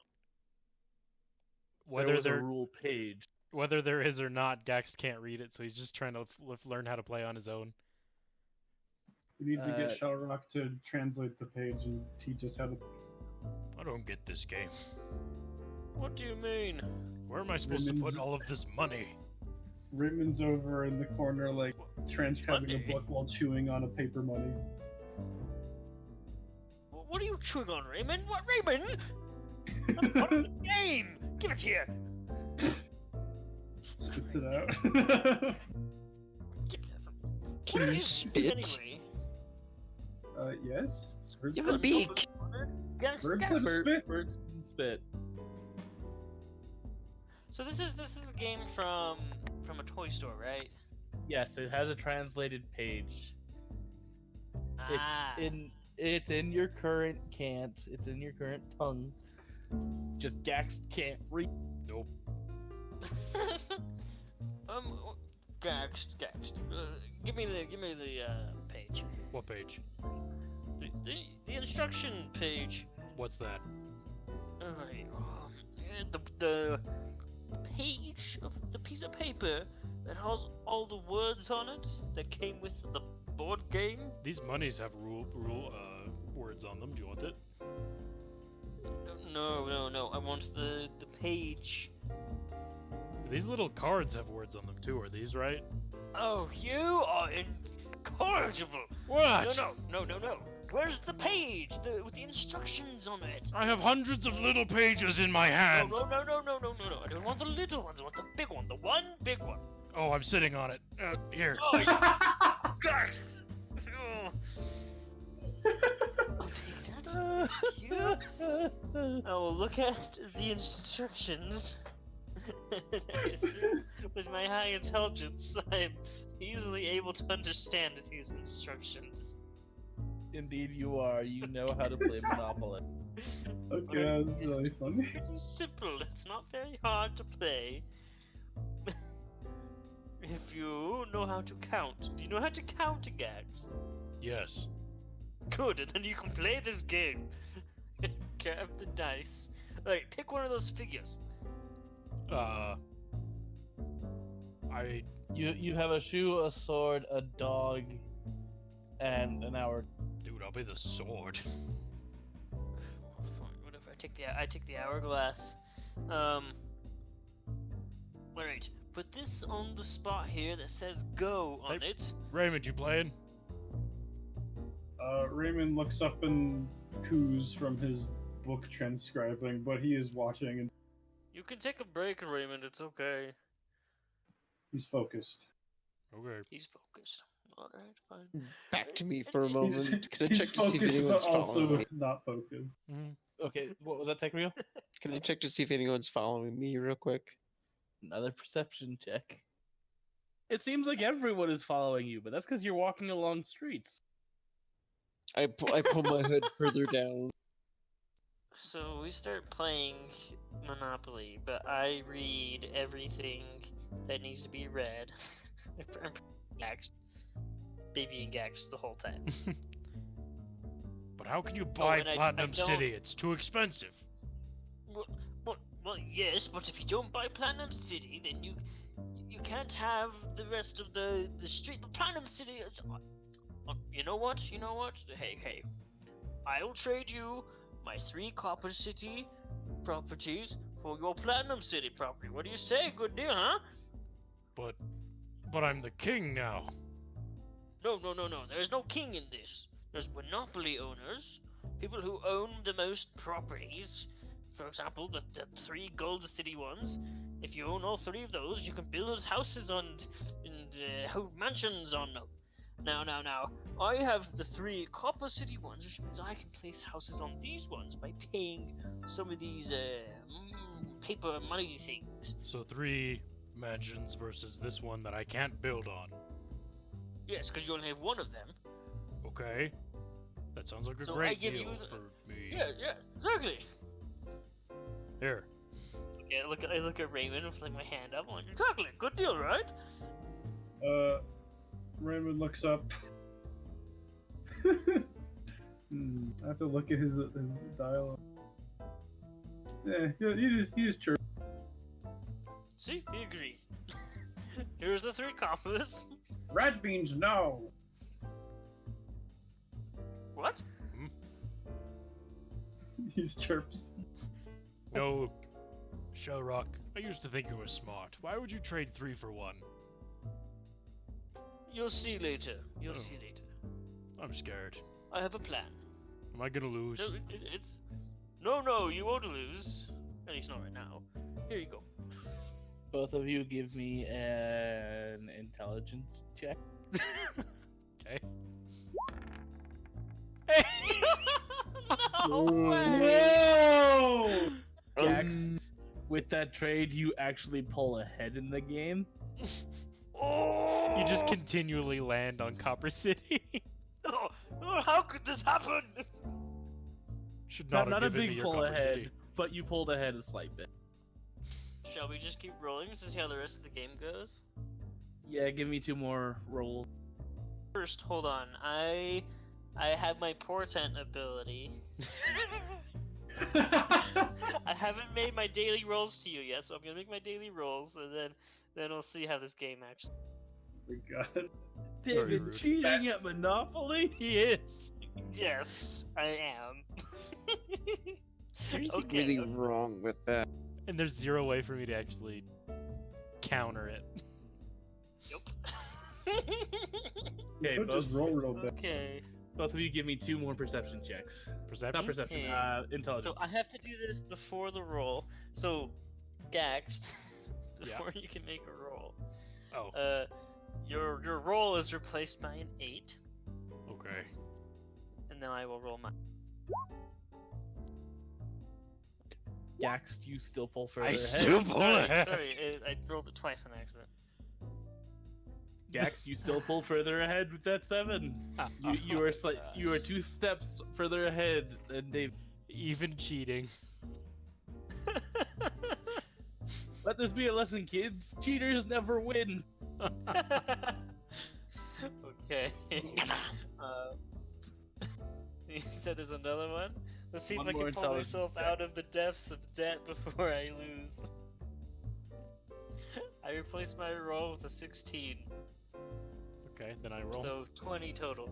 Whether was a there rule page. whether there is or not, Dax can't read it, so he's just trying to learn how to play on his own. We need to Uh, get Shellrock to translate the page and teach us how to. I don't get this game. What do you mean? Where am I supposed to Women's- put all of this money? Raymond's over in the corner, like transcribing Money? a book while chewing on a paper money. What are you chewing on, Raymond? What, Raymond? That's part of the game. Give it here. Spits it out. Give it from... Can What you is spit? this anyway? Yes. Birds You have a can- beak. Gangsta, Birds have gangsta. spit. Birds can spit. So this is a game from a toy store, right? Yes, it has a translated page. Ah. It's in your current cant. It's in your current tongue. Just Gax can't read. Nope. Gaxed. Give me the page. What page? The instruction page. What's that? Alright. The page of the piece of paper that has all the words on it that came with the board game. These monies have rule words on them. Do you want it? No. I want the page. These little cards have words on them too. Are these right? Oh, you are incorrigible. What? No. Where's the page with the instructions on it? I have hundreds of little pages in my hand. No. I don't want the little ones. I want the big one. The one big one. Oh, I'm sitting on it. Here. Oh, gosh. Oh. I'll take that. Thank you. I will look at the instructions. I assume with my high intelligence, I'm easily able to understand these instructions. Indeed, you are. You know how to play Monopoly. Okay, that was really funny. It's pretty simple. It's not very hard to play. If you know how to count. Do you know how to count, Gags? Yes. Good, and then you can play this game. Grab the dice. Alright, pick one of those figures. You have a shoe, a sword, a dog, and an hour. Dude, I'll be the sword. Fine, whatever. I take the hourglass. Alright, put this on the spot here that says go on Hey. it. Raymond, you playing? Raymond looks up and coos from his book transcribing, but he is watching. And You can take a break, Raymond, it's okay. He's focused. Okay. He's focused. Alright, fine. Back to me for a He's, moment. Can I he's check to see if focused, anyone's but also following me? not focused. Okay, what was that, Tekrio? Can I check to see if anyone's following me real quick? Another perception check. It seems like everyone is following you, but that's because you're walking along streets. I pull my hood further down. So we start playing Monopoly, but I read everything that needs to be read. I'm gaxed. Baby and gaxed the whole time. But how can you buy and I Platinum don't- City? It's too expensive. Well, yes, but if you don't buy Platinum City, then you can't have the rest of the street. But Platinum City is... you know what? Hey. I'll trade you my 3 Copper City properties for your Platinum City property. What do you say? Good deal, huh? But I'm the king now. No. There's no king in this. There's monopoly owners, people who own the most properties. For example, the 3 Gold City ones. If you own all 3 of those, you can build houses and mansions on them. Now, I have the 3 Copper City ones, which means I can place houses on these ones by paying some of these paper money things. So 3 mansions versus this one that I can't build on. Yes, because you only have 1 of them. Okay. That sounds like a So I great give deal you the- for me. Yeah, exactly. Here. Yeah, I look at Raymond with like my hand up. I'm like, exactly, good deal, right? Raymond looks up. I have to look at his dialogue. Yeah, you just chirp. See, he agrees. Here's the 3 coffers. Red beans, no. What? He chirps. No, Shellrock. I used to think you were smart. Why would you trade 3 for 1? You'll see later. You'll Oh. see later. I'm scared. I have a plan. Am I gonna lose? No, it's... No, you won't lose. At least not right now. Here you go. Both of you give me an intelligence check. Okay. No way! Whoa! Next, with that trade, you actually pull ahead in the game. Oh! You just continually land on Copper City. Oh, how could this happen? Should not, Not a have given me big your pull Copper ahead, City. but you pulled ahead a slight bit. Shall we just keep rolling to see how the rest of the game goes? Yeah, give me 2 more rolls. First, hold on. I have my portent ability. I haven't made my daily rolls to you yet, so I'm gonna make my daily rolls, and then we'll see how this game actually. Oh my god. David's rude. cheating at Monopoly? He is. Yes, I am. There's anything Okay. really wrong with that. And there's 0 way for me to actually counter it. Yup. Okay, Don't both, just roll real bit. Okay. both of you give me 2 more perception checks. Perception? Not perception, Okay. intelligence. So I have to do this before the roll. So, Gaxed, Yeah. before you can make a roll. Oh, Your roll is replaced by an 8, okay. and then I will roll my. Gaxed, you still pull further I ahead. still pull ahead. Sorry, I rolled it twice on accident. Gax, you still pull further ahead with that 7. You are you are 2 steps further ahead than Dave. Even cheating. Let this be a lesson, kids. Cheaters never win. Okay. You said there's another one? Let's see One if I more can pull intelligence myself check. out of the depths of debt before I lose. I replaced my roll with a 16, Okay, then I roll. so 20 total.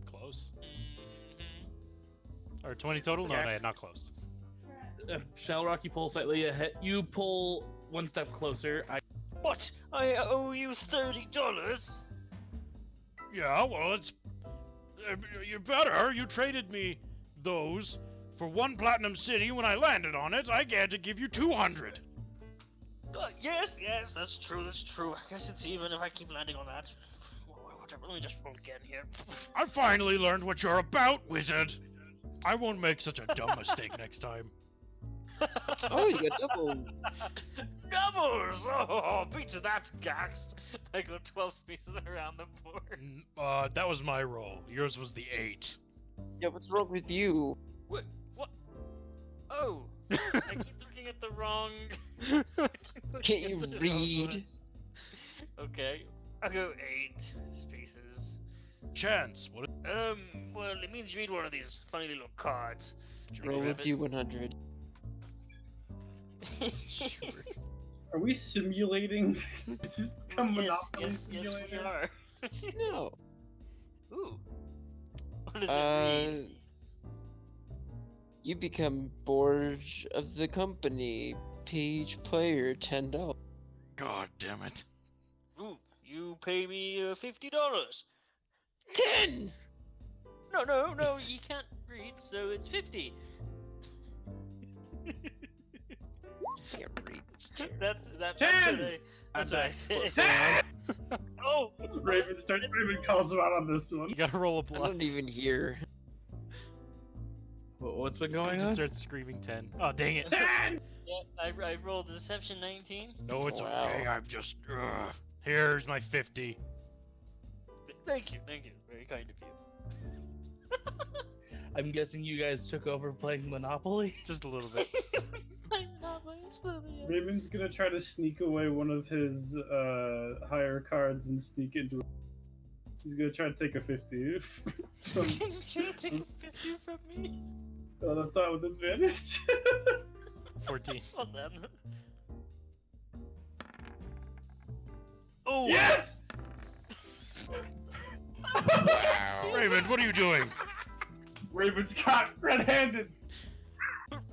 Close. Mm-hmm. Or 20 total? No, Next. not close. Shellrock, you pull slightly ahead. You pull 1 step closer. What? I owe you $30? Yeah, well, it's... you better. You traded me those For 1 platinum city, when I landed on it, I had to give you 200. Yes, that's true. I guess it's even if I keep landing on that. Whatever. Let me just roll again here. I finally learned what you're about, wizard. I won't make such a dumb mistake next time. Oh, you got double. Doubles! Oh, beats that, Gax. I go 12 spaces around the board. That was my roll. Yours was the 8. Yeah, what's wrong with you? What? Oh, I keep looking at the wrong. Can't you read? Okay, I'll go 8 spaces. Chance, what? Well, it means you read one of these funny little cards. Roll a D100. Sure. Are we simulating? Is this become yes, Monopoly yes, we simulator? are. No. Ooh. What does it read? You become board of the company. Page player, $10. God damn it. Ooh, you pay me $50. 10. No, you can't read, so it's 50. Can't read this. Terrible. That's 10! what I say. 10! Oh, Raven calls him out on this one. You gotta roll a I bluff. don't even hear. What's been He going just on? starts screaming 10. Oh, dang it. 10! yeah, I rolled Deception 19. No, it's Wow. okay. I'm just. Here's my 50. Thank you. Very kind of you. I'm guessing you guys took over playing Monopoly. Just a little bit. I'm not my slowly. Raven's gonna try to sneak away one of his higher cards and sneak into it. He's gonna try to take a 50. from, Should take 50 from me. oh, that's not with advantage. 14. Well then. Oh. Yes! Wow. Raymond, what are you doing? Raven's caught red-handed.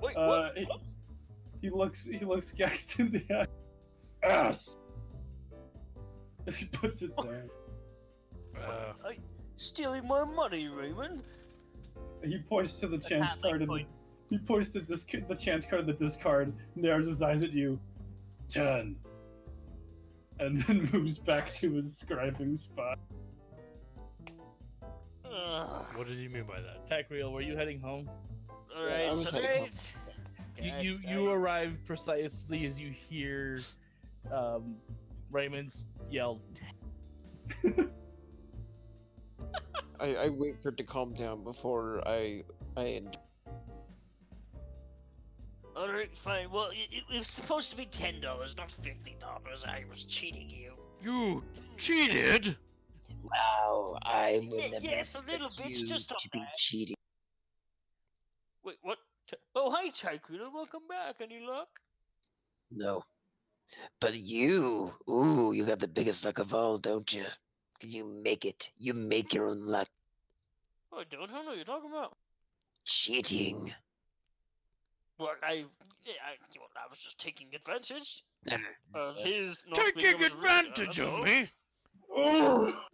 Wait, Uh, what? he looks Gaxed in the eye. Ass. He puts it down. Stealing my money, Raymond. He points to the chance cat card. point. He points to the chance card in the discard, narrows his eyes at you. 10. And then moves back to his scribing spot. What did you mean by that? Tech Reel, were you heading home? I was heading home. Alright. You arrive precisely as you hear Raymond's yell. I wait for it to calm down before I end. Alright, fine. Well, it was supposed to be $10, not $50. I was cheating you. You cheated? Wow, I would never yes, a little expect bit, you just a to be bit. cheating. Wait, what? Oh, hi, Tycoon. Welcome back. Any luck? No. But you, ooh, you have the biggest luck of all, don't you? 'Cause you make it. You make your own luck. Oh, I don't know what you're talking about. Cheating. Well, I was just taking advantage Ah, of his not being Taking able to read, advantage that's of all. me? Oh!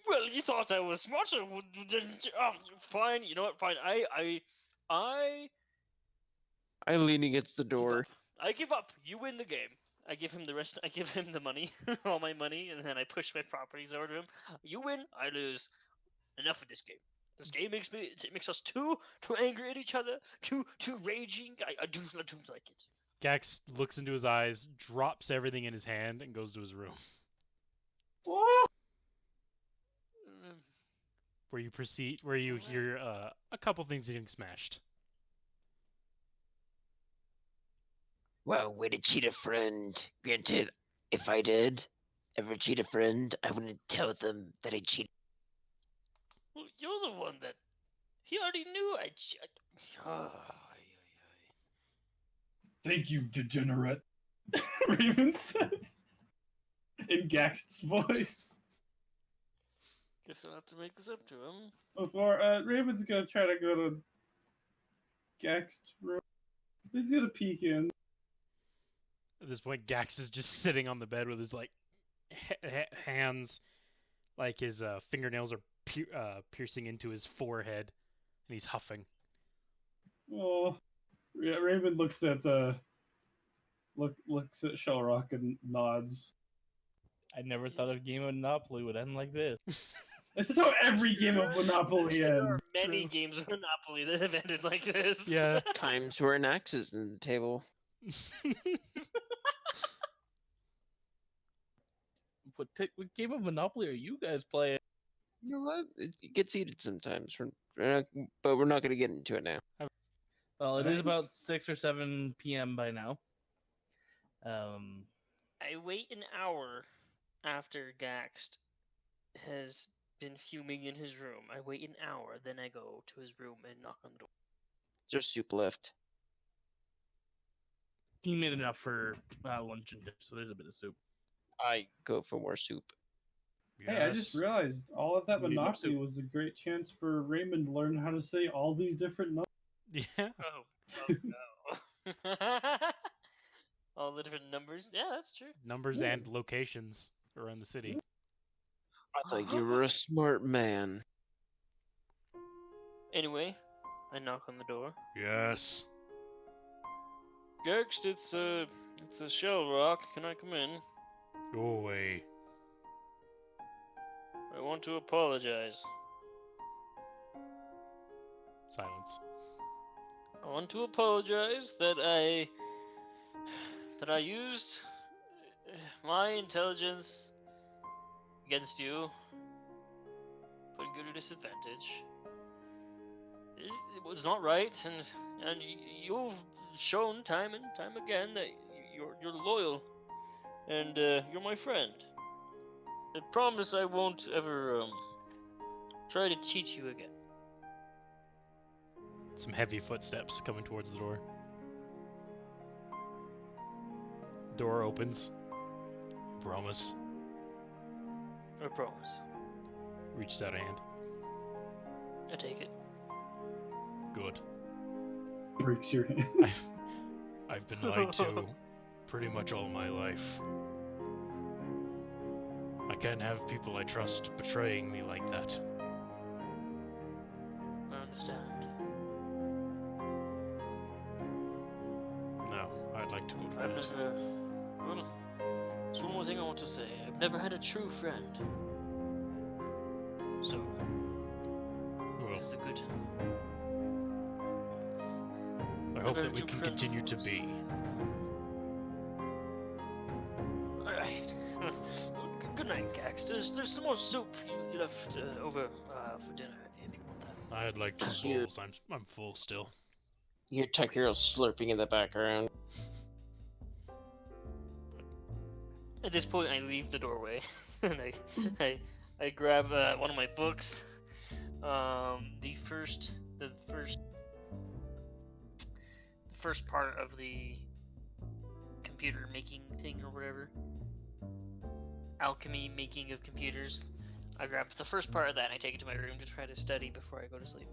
Well, you thought I was smarter, didn't you? Oh, fine. You know what? Fine. I I lean against the give door. up. I give up. You win the game. I give him the rest. I give him the money, all my money, and then I push my properties over to him. You win. I lose. Enough of this game. This game makes us too angry at each other, too raging. I do like it. Gax looks into his eyes, drops everything in his hand, and goes to his room. Oh! Where you hear a couple things getting smashed. well, way to cheat a friend. Granted, if I did ever cheat a friend, I wouldn't tell them that I cheated. Well, you're the one that he already knew I. Thank you, degenerate. Raven says in Gax's voice. Guess I'll have to make this up to him. Before Raven's gonna try to go to Gax's room. He's gonna peek in. At this point, Gax is just sitting on the bed with his like hands, like his fingernails are piercing into his forehead, and he's huffing. Oh, yeah, Raymond looks at looks at Shellrock and nods. I never thought a game of Monopoly would end like this. This is how every game of Monopoly There are ends. many True. games of Monopoly that have ended like this. Yeah. Times where an axe is in the table. What game of Monopoly are you guys playing? You know what? It gets heated sometimes. But we're not going to get into it now. Well, it is Alright. about 6 or 7 p.m. by now. I wait an hour after Gaxt has been fuming in his room. I wait an hour, then I go to his room and knock on the door. There's soup left. He made enough for lunch and dinner, so there's a bit of soup. I go for more soup. Hey, I just realized all of that We need more Monopoly soup. was a great chance for Raymond to learn how to say all these different numbers. Yeah. Oh no. All the different numbers. Yeah, that's true. Numbers Yeah. and locations around the city. I thought you were a smart man. Anyway, I knock on the door. Yes. Gaxt, it's a shell rock. Can I come in? Go away. I want to apologize. Silence. I want to apologize that I used my intelligence against you, putting you at a disadvantage. It was not right, and you've shown time and time again that you're loyal, and you're my friend. I promise I won't ever try to cheat you again. Some heavy footsteps coming towards the door. Door opens. Promise. I promise. Reaches out a hand. I take it. Good. Breaks your hand. I've been lied to pretty much all my life. I can't have people I trust betraying me like that. I understand. No, I'd like to go to I've bed. never. Well, there's one more thing I want to say. I've never had a true friend. So, this is a good. I hope never that we had a can true friend continue to before, be. Alright. Good night, Gax. There's some more soup you left over for dinner if you want that. I'd like 2 Here. bowls. I'm full still. You hear Takiro slurping in the background. At this point, I leave the doorway and I grab one of my books. The first part of the computer making thing or whatever. Alchemy making of computers. I grab the first part of that and I take it to my room to try to study before I go to sleep.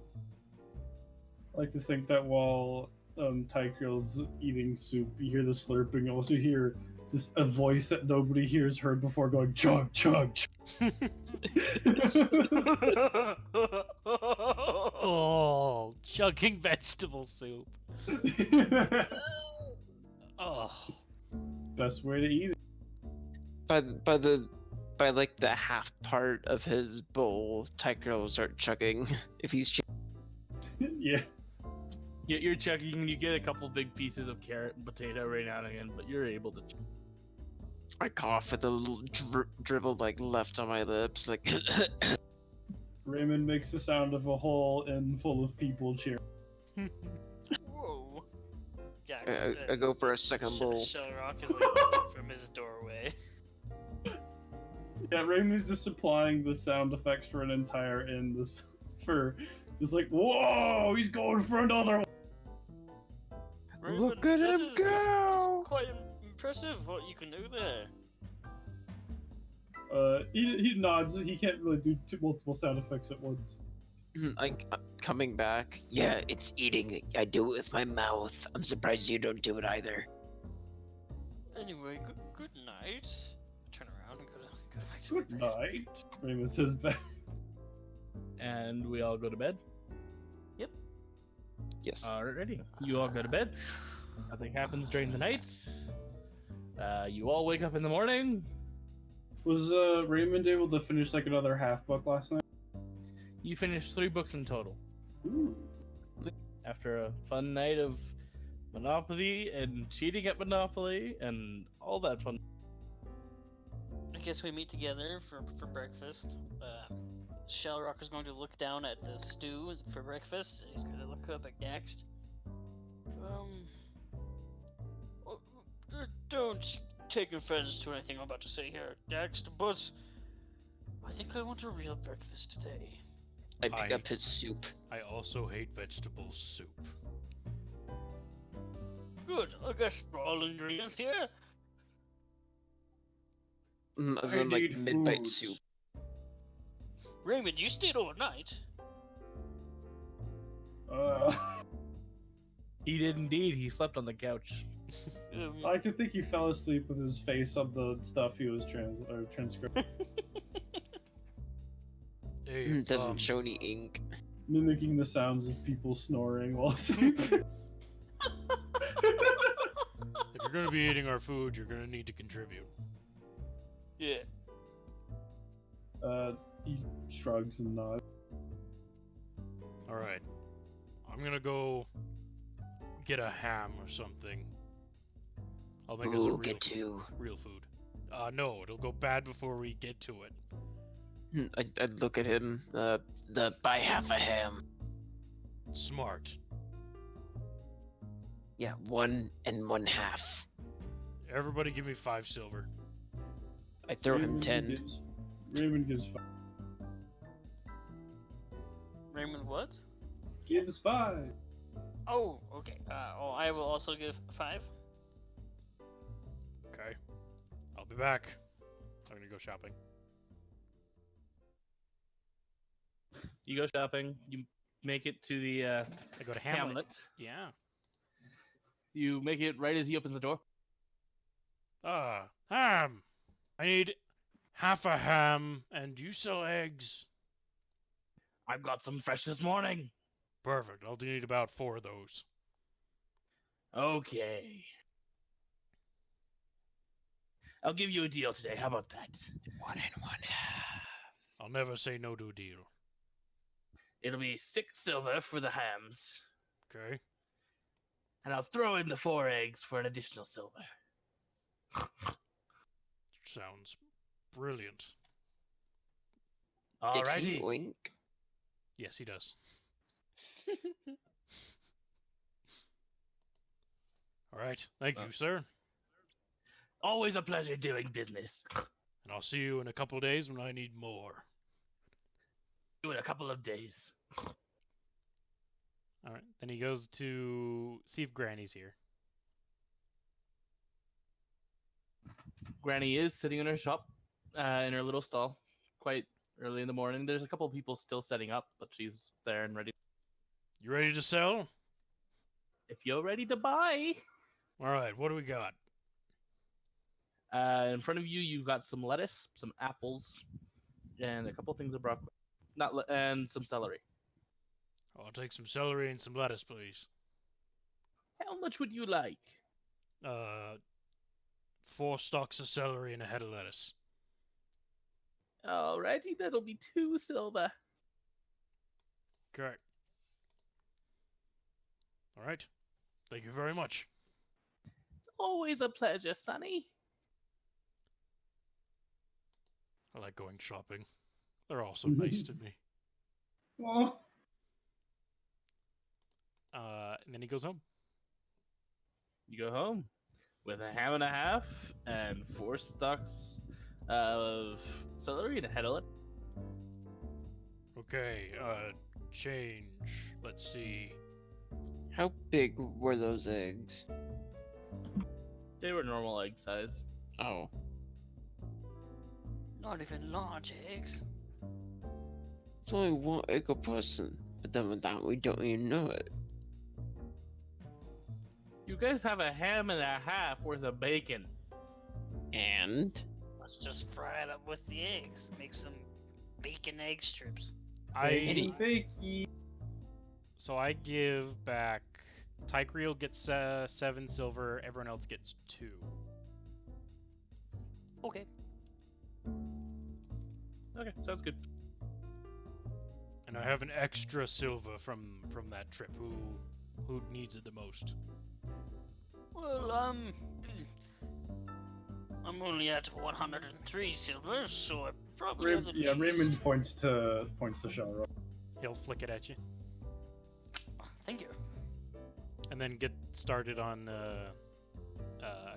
I like to think that while Tykrill's eating soup, you hear the slurping. You also hear just a voice that nobody hears heard before going chug chug. chug. Oh, chugging vegetable soup. Oh, Best way to eat it. By like the half part of his bowl, Takiro will start chugging if he's Yeah. You're chugging, and you get a couple big pieces of carrot and potato right now and again, but you're able to. I cough with a little dribble like left on my lips, like Raymond makes the sound of a whole inn full of people cheering. Whoa. Yeah, I go for a second bowl. Shellrock is like from his doorway. Yeah, Raymond's just supplying the sound effects for an entire inn. This for just like, whoa, he's going for another one. Look at That him is go! quite impressive what you can do there. He nods. He can't really do multiple sound effects at once. Like coming back. Yeah, it's eating. I do it with my mouth. I'm surprised you don't do it either. Anyway, good night. Turn around and go back to my Good room. night. Raymond says back. And we all go to bed. Yes. Yes. Alrighty. You all go to bed. Nothing happens during the night. You all wake up in the morning. Was Raymond able to finish like another half book last night? You finish 3 books in total. Ooh. After a fun night of Monopoly and cheating at Monopoly and all that fun. I guess we meet together for breakfast. Shellrock is going to look down at the stew for breakfast. He's going to look up at Daxt. Don't take offense to anything I'm about to say here, Daxt, but I think I want a real breakfast today. I pick up his soup. I also hate vegetable soup. Good, I guess we're all ingredients here. As I in, like, need mid-bite food. soup. Raymond, you stayed overnight. He did indeed. He slept on the couch. I like to think he fell asleep with his face on the stuff he was transcribing, Hey, Doesn't show any ink. mimicking the sounds of people snoring while asleep. if you're gonna be eating our food, you're gonna need to contribute. Yeah. He shrugs and nods. All right, I'm gonna go get a ham or something. I'll make us a Ooh, get to. real food. No, it'll go bad before we get to it. I'd look at him. Buy half a ham. Smart. Yeah, 1 1/2. Everybody give me 5 silver. I throw him 10. Raymond gives 5. Raymond, what? Gives 5. Oh, okay. I will also give 5. Okay. I'll be back. I'm gonna go shopping. You go shopping. You make it to the I go to Hamlet. Hamlet. Yeah. You make it right as he opens the door. Ham. I need half a ham, and do you sell eggs? I've got some fresh this morning. Perfect. I'll need about 4 of those. Okay. I'll give you a deal today. How about that? 1 1/2. I'll never say no to a deal. It'll be 6 silver for the hams, Okay. and I'll throw in the 4 eggs for an additional silver. Sounds brilliant. Did Alrighty. he wink? Yes, he does. All right. Thank you, sir. Always a pleasure doing business. And I'll see you in a couple days when I need more. In a couple of days. All right. Then he goes to see if Granny's here. Granny is sitting in her shop, in her little stall, quite early in the morning. There's a couple of people still setting up, but she's there and ready. You ready to sell? If you're ready to buy. All right. What do we got? In front of you, you've got some lettuce, some apples, and a couple things of broccoli. And some celery. I'll take some celery and some lettuce, please. How much would you like? 4 stalks of celery and a head of lettuce. Alrighty, that'll be 2 silver. Correct. All right. Thank you very much. It's always a pleasure, Sonny. I like going shopping. They're all so nice to me. Oh. And then he goes home. You go home with a ham and a half and 4 stalks of celery and a head of lettuce. Okay, change. Let's see. How big were those eggs? They were normal egg size. Oh. Not even large eggs. It's only 1 egg a person, but then with that, we don't even know it. You guys have a ham and a half worth of bacon. And? Let's just fry it up with the eggs. Make some bacon egg strips. I Bakey. So I give back. Tykreel gets 7 silver. Everyone else gets 2. Okay. Okay, sounds good. And I have an extra silver from that trip. Who needs it the most? Well, I'm only at 103 silver, so I probably have the least. Raymond points to Shalrock. He'll flick it at you, Thank you. and then get started on a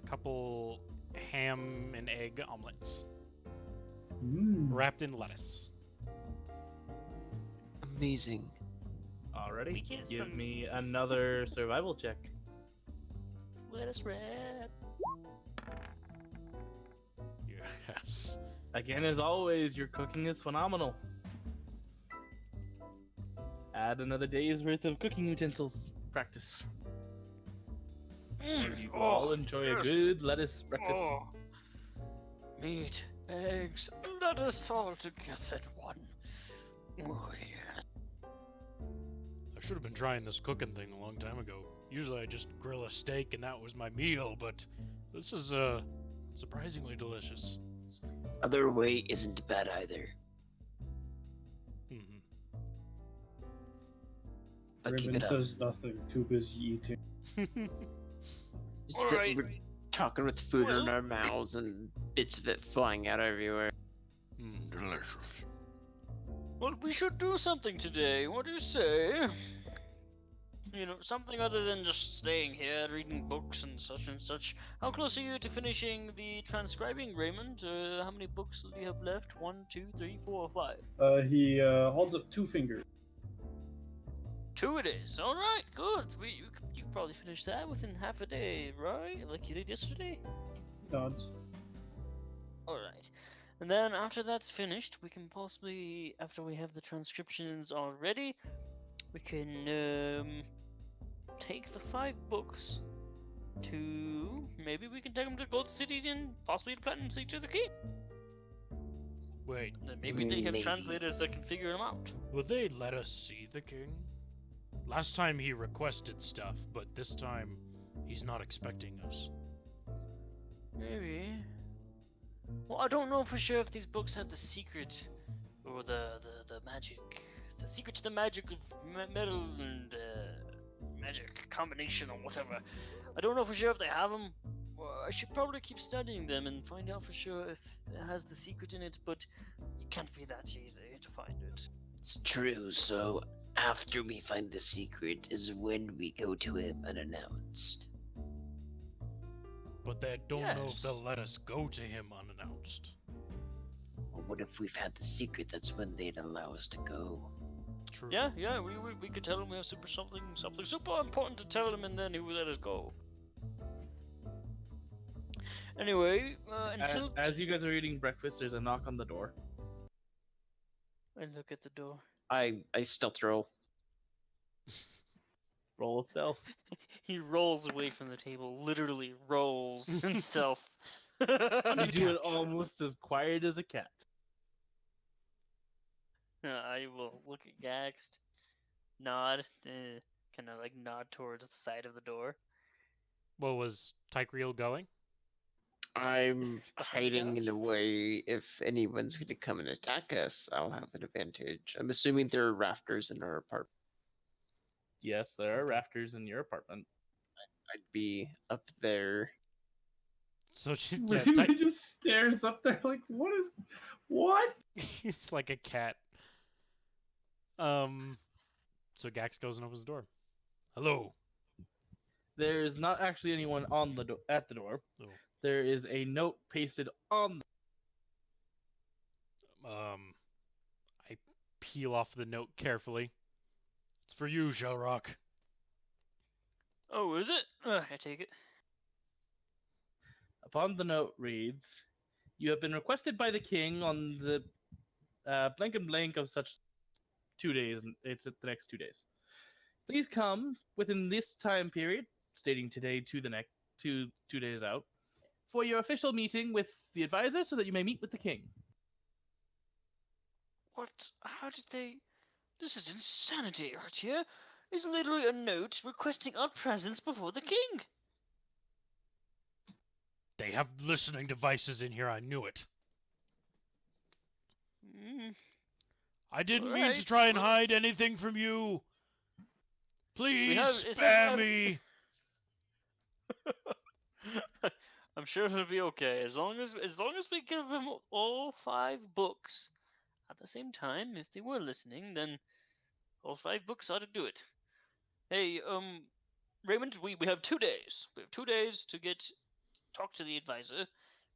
couple ham and egg omelets wrapped in lettuce. Amazing. We Alrighty, get give some- me another survival check. Let us wrap. Yes. Again, as always, your cooking is phenomenal. Add another day's worth of cooking utensils practice. And you all enjoy a yes. good lettuce breakfast. Oh. Meat, eggs, lettuce all together in one. Oh, yeah. I should have been trying this cooking thing a long time ago. Usually I just grill a steak and that was my meal, but this is surprisingly delicious. Other way isn't bad either. Mhm. But keep Raymond it up. says nothing, too busy eating. Just Alright. We're talking with food in Well- our mouths and bits of it flying out everywhere. Delicious. Well, we should do something today. What do you say? You know, something other than just staying here, reading books and such. How close are you to finishing the transcribing, Raymond? How many books do you have left? 1, 2, 3, 4, or 5? He holds up 2 fingers. 2 it is. All right, good. You could probably finish that within half a day, right? Like you did yesterday. Nods. All right. And then after that's finished, we can possibly, after we have the transcriptions all ready, we can take the 5 books to maybe we can take them to Gold City and possibly the Platinum City to the King. Wait, Then maybe they have Maybe. translators that can figure them out. will they let us see the king? Last time he requested stuff, but this time he's not expecting us. Maybe. Well, I don't know for sure if these books have the secret or the magic. The secret to the magic of metal and magic combination or whatever. I don't know for sure if they have them. Well, I should probably keep studying them and find out for sure if it has the secret in it, but it can't be that easy to find it. It's true, so after we find the secret is when we go to him unannounced. But they don't know if Yes. they'll let us go to him unannounced. Or what if we've had the secret? That's when they'd allow us to go. True. Yeah, we could tell him we have something super important to tell him, and then he will let us go. Anyway, until As you guys are eating breakfast, there's a knock on the door. I look at the door. I stealth roll. Roll a stealth. He rolls away from the table, literally rolls in stealth. You the do it couch. almost as quiet as a cat. I will look at Gaxed, nod, kind of like nod towards the side of the door. Well, was Tykreel going? I'm Behind the hiding in couch? a way. If anyone's going to come and attack us, I'll have an advantage. I'm assuming there are rafters in our apartment. Yes, there are rafters in your apartment. I'd be up there. So she, Raymond just stares up there like, what? It's like a cat. So Gax goes and opens the door. Hello. There's not actually anyone on the at the door. Oh. There is a note pasted on. I peel off the note carefully. It's for you, Shalrock. Oh, is it? I take it. Upon the note reads, "You have been requested by the king on the blank and blank of such 2 days. It's the next 2 days. Please come within this time period," stating today to the next 2 days out, "for your official meeting with the advisor, so that you may meet with the king." What? How did they? This is insanity right here. is literally a note requesting our presence before the king. They have listening devices in here, I knew it. Mm, I didn't mean to Alright, try and well- hide anything from you. Please it says we spare have- me. I'm sure it'll be okay as long as we give them all 5 books at the same time. If they were listening, then all 5 books ought to do it. Hey, Raymond, we have 2 days. We have 2 days to talk to the advisor,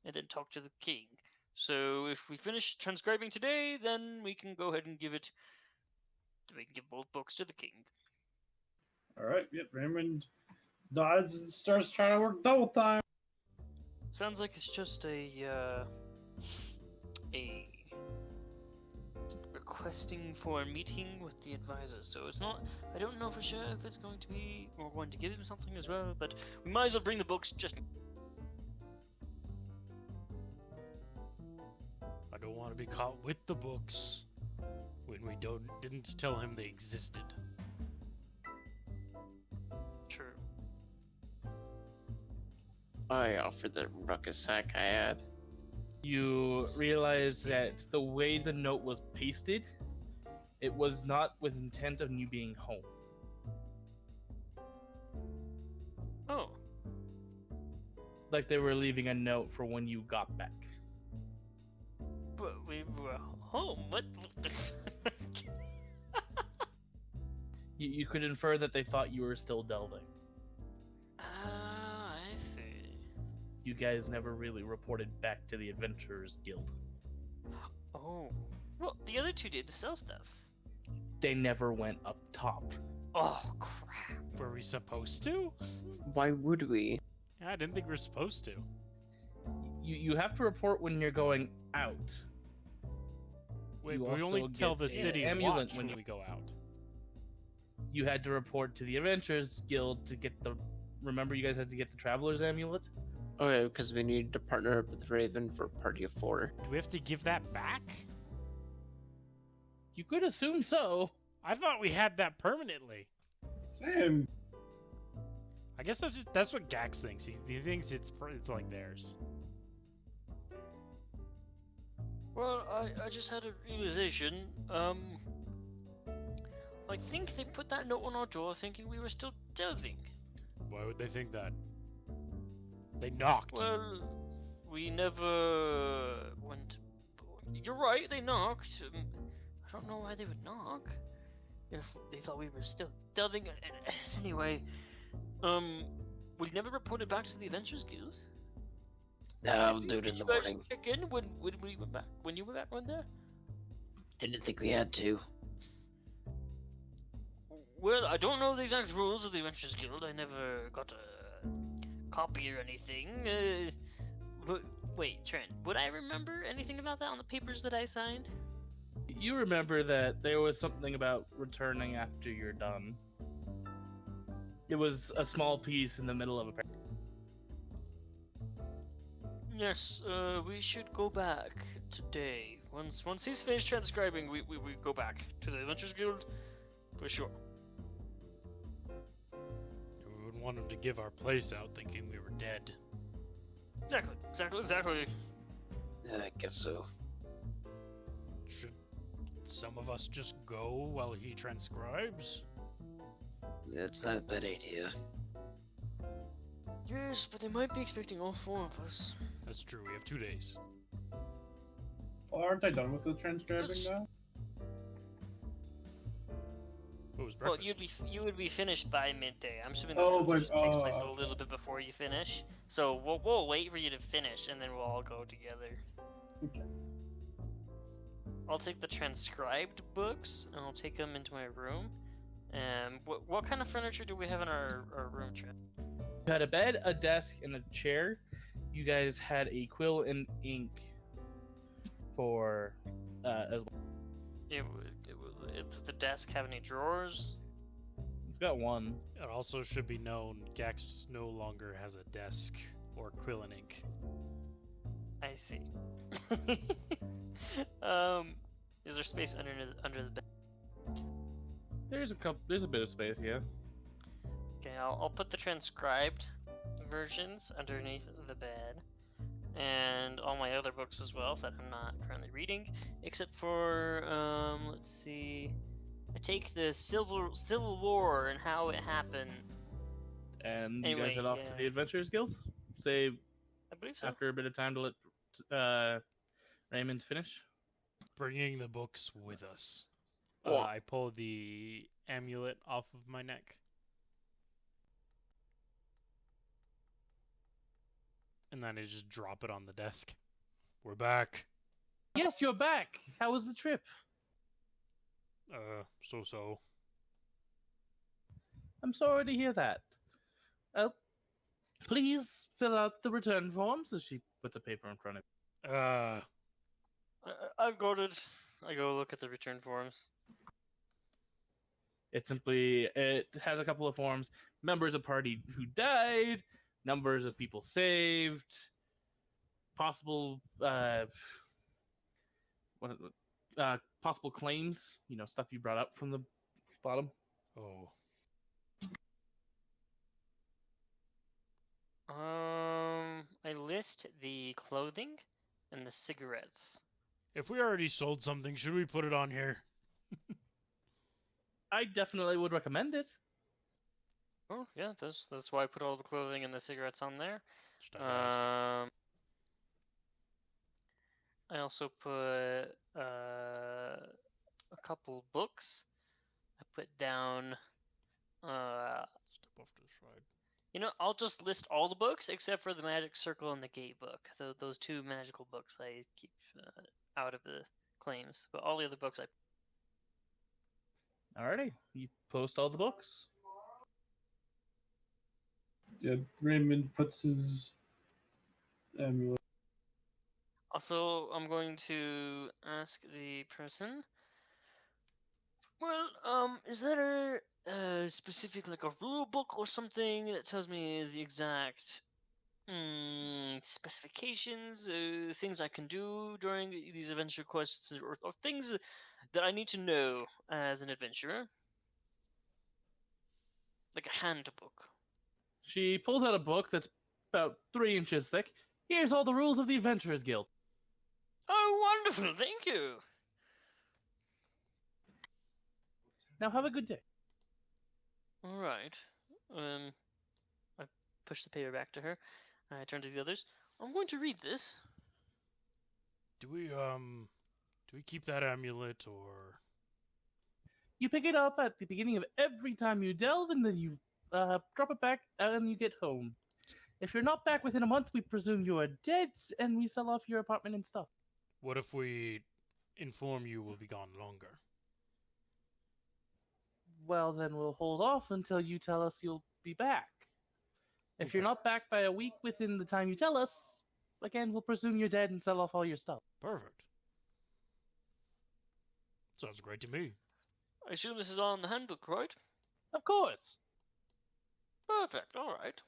and then talk to the king. So if we finish transcribing today, then we can go ahead and give both books to the king. All right, yep. Raymond nods and starts trying to work double time. Sounds like it's just a requesting for a meeting with the advisor. So it's not. I don't know for sure if it's going to be. We're going to give him something as well, but we might as well bring the books. Just I don't want to be caught with the books when we didn't tell him they existed. true. I offered the ruckus sack I had. You realize that the way the note was pasted, it was not with intent of you being home. Oh, Like they were leaving a note for when you got back. but we were home. What the? You could infer that they thought you were still delving. Ah, I see. You guys never really reported back to the Adventurers Guild. Oh, well, the other 2 did sell stuff. They never went up top. Oh crap! Were we supposed to? Why would we? Yeah, I didn't think we were supposed to. You have to report when you're going out. Wait, You but we also only tell the get an city amulet watch when when you- we go out. You had to report to the Adventurers Guild to get the. Remember, you guys had to get the Traveler's Amulet? Oh yeah, because we needed to partner up with Raven for a party of 4. Do we have to give that back? You could assume so. I thought we had that permanently. Same. I guess that's what Gax thinks. He thinks it's like theirs. Well, I just had a realization. I think they put that note on our door thinking we were still delving. Why would they think that? They knocked. Well, we never went. You're right, they knocked. I don't know why they would knock. If they thought we were still delving. Anyway, we never reported back to the Adventurers Guild. No, I'll do it in Did the you guys morning. check in when we went back? When you were back on there? Didn't think we had to. Well, I don't know the exact rules of the Adventurers Guild. I never got a copy or anything. But wait, Trent, would I remember anything about that on the papers that I signed? You remember that there was something about returning after you're done. It was a small piece in the middle of a. Yes, we should go back today. Once he's finished transcribing, we go back to the Adventurers Guild for sure. We wouldn't want him to give our place out thinking we were dead. Exactly. I guess so. Should some of us just go while he transcribes? That's not a bad idea. Yes, but they might be expecting all 4 of us. That's true. We have 2 days. Well, aren't I done with the transcribing Yes. now? What was Well, breakfast? you would be finished by midday. I'm assuming this Oh, conversation but- takes place a okay. little bit before you finish. So we'll wait for you to finish, and then we'll all go together. Okay. I'll take the transcribed books, and I'll take them into my room. What kind of furniture do we have in our room, Trent? You had a bed, a desk, and a chair. You guys had a quill and ink for as well. Does the desk have any drawers? It's got one. It also should be known Gax no longer has a desk or quill and ink. I see. Is there space under the bed? There's a bit of space, yeah. Okay, I'll put the transcribed versions underneath the bed, and all my other books as well that I'm not currently reading, except for let's see. I take the Civil War and how it happened. And you guys Anyway, head off to the Adventurers Guild. Say I believe so. after a bit of time to let Raymond finish. Bringing the books with us. Well, I pull the amulet off of my neck. And then I just drop it on the desk. We're back. Yes, you're back. How was the trip? So. I'm sorry to hear that. Please fill out the return forms as she puts a paper in front of I've got it. I go look at the return forms. It has a couple of forms: members of party who died, numbers of people saved, possible possible claims. You know, stuff you brought up from the bottom. Oh. I list the clothing and the cigarettes. If we already sold something, should we put it on here? I definitely would recommend it. Oh yeah, that's why I put all the clothing and the cigarettes on there. Just had to ask. I also put a couple books. I put down Step off to the side. you know, I'll just list all the books except for the Magic Circle and the Gate book. Those two magical books I keep out of the claims, but all the other books I. Alrighty, you post all the books. Yeah, Raymond puts his amulet. Also, I'm going to ask the person. Well, is there a specific like a rule book or something that tells me the exact specifications, things I can do during these adventure quests, or things that I need to know as an adventurer? Like a handbook. She pulls out a book that's about 3 inches thick. Here's all the rules of the Adventurers Guild. Oh, wonderful! Thank you. Now have a good day. All right. I push the paper back to her. I turn to the others. I'm going to read this. Do we keep that amulet or You pick it up at the beginning of every time you delve, and then you drop it back and you get home. If you're not back within a month, we presume you are dead, and we sell off your apartment and stuff. what if we inform you we'll be gone longer? Well, then we'll hold off until you tell us you'll be back. If you're Okay. not back by a week within the time you tell us, again, we'll presume you're dead and sell off all your stuff. Perfect. Sounds great to me. I assume this is on the handbook, right? Of course. Perfect. All right.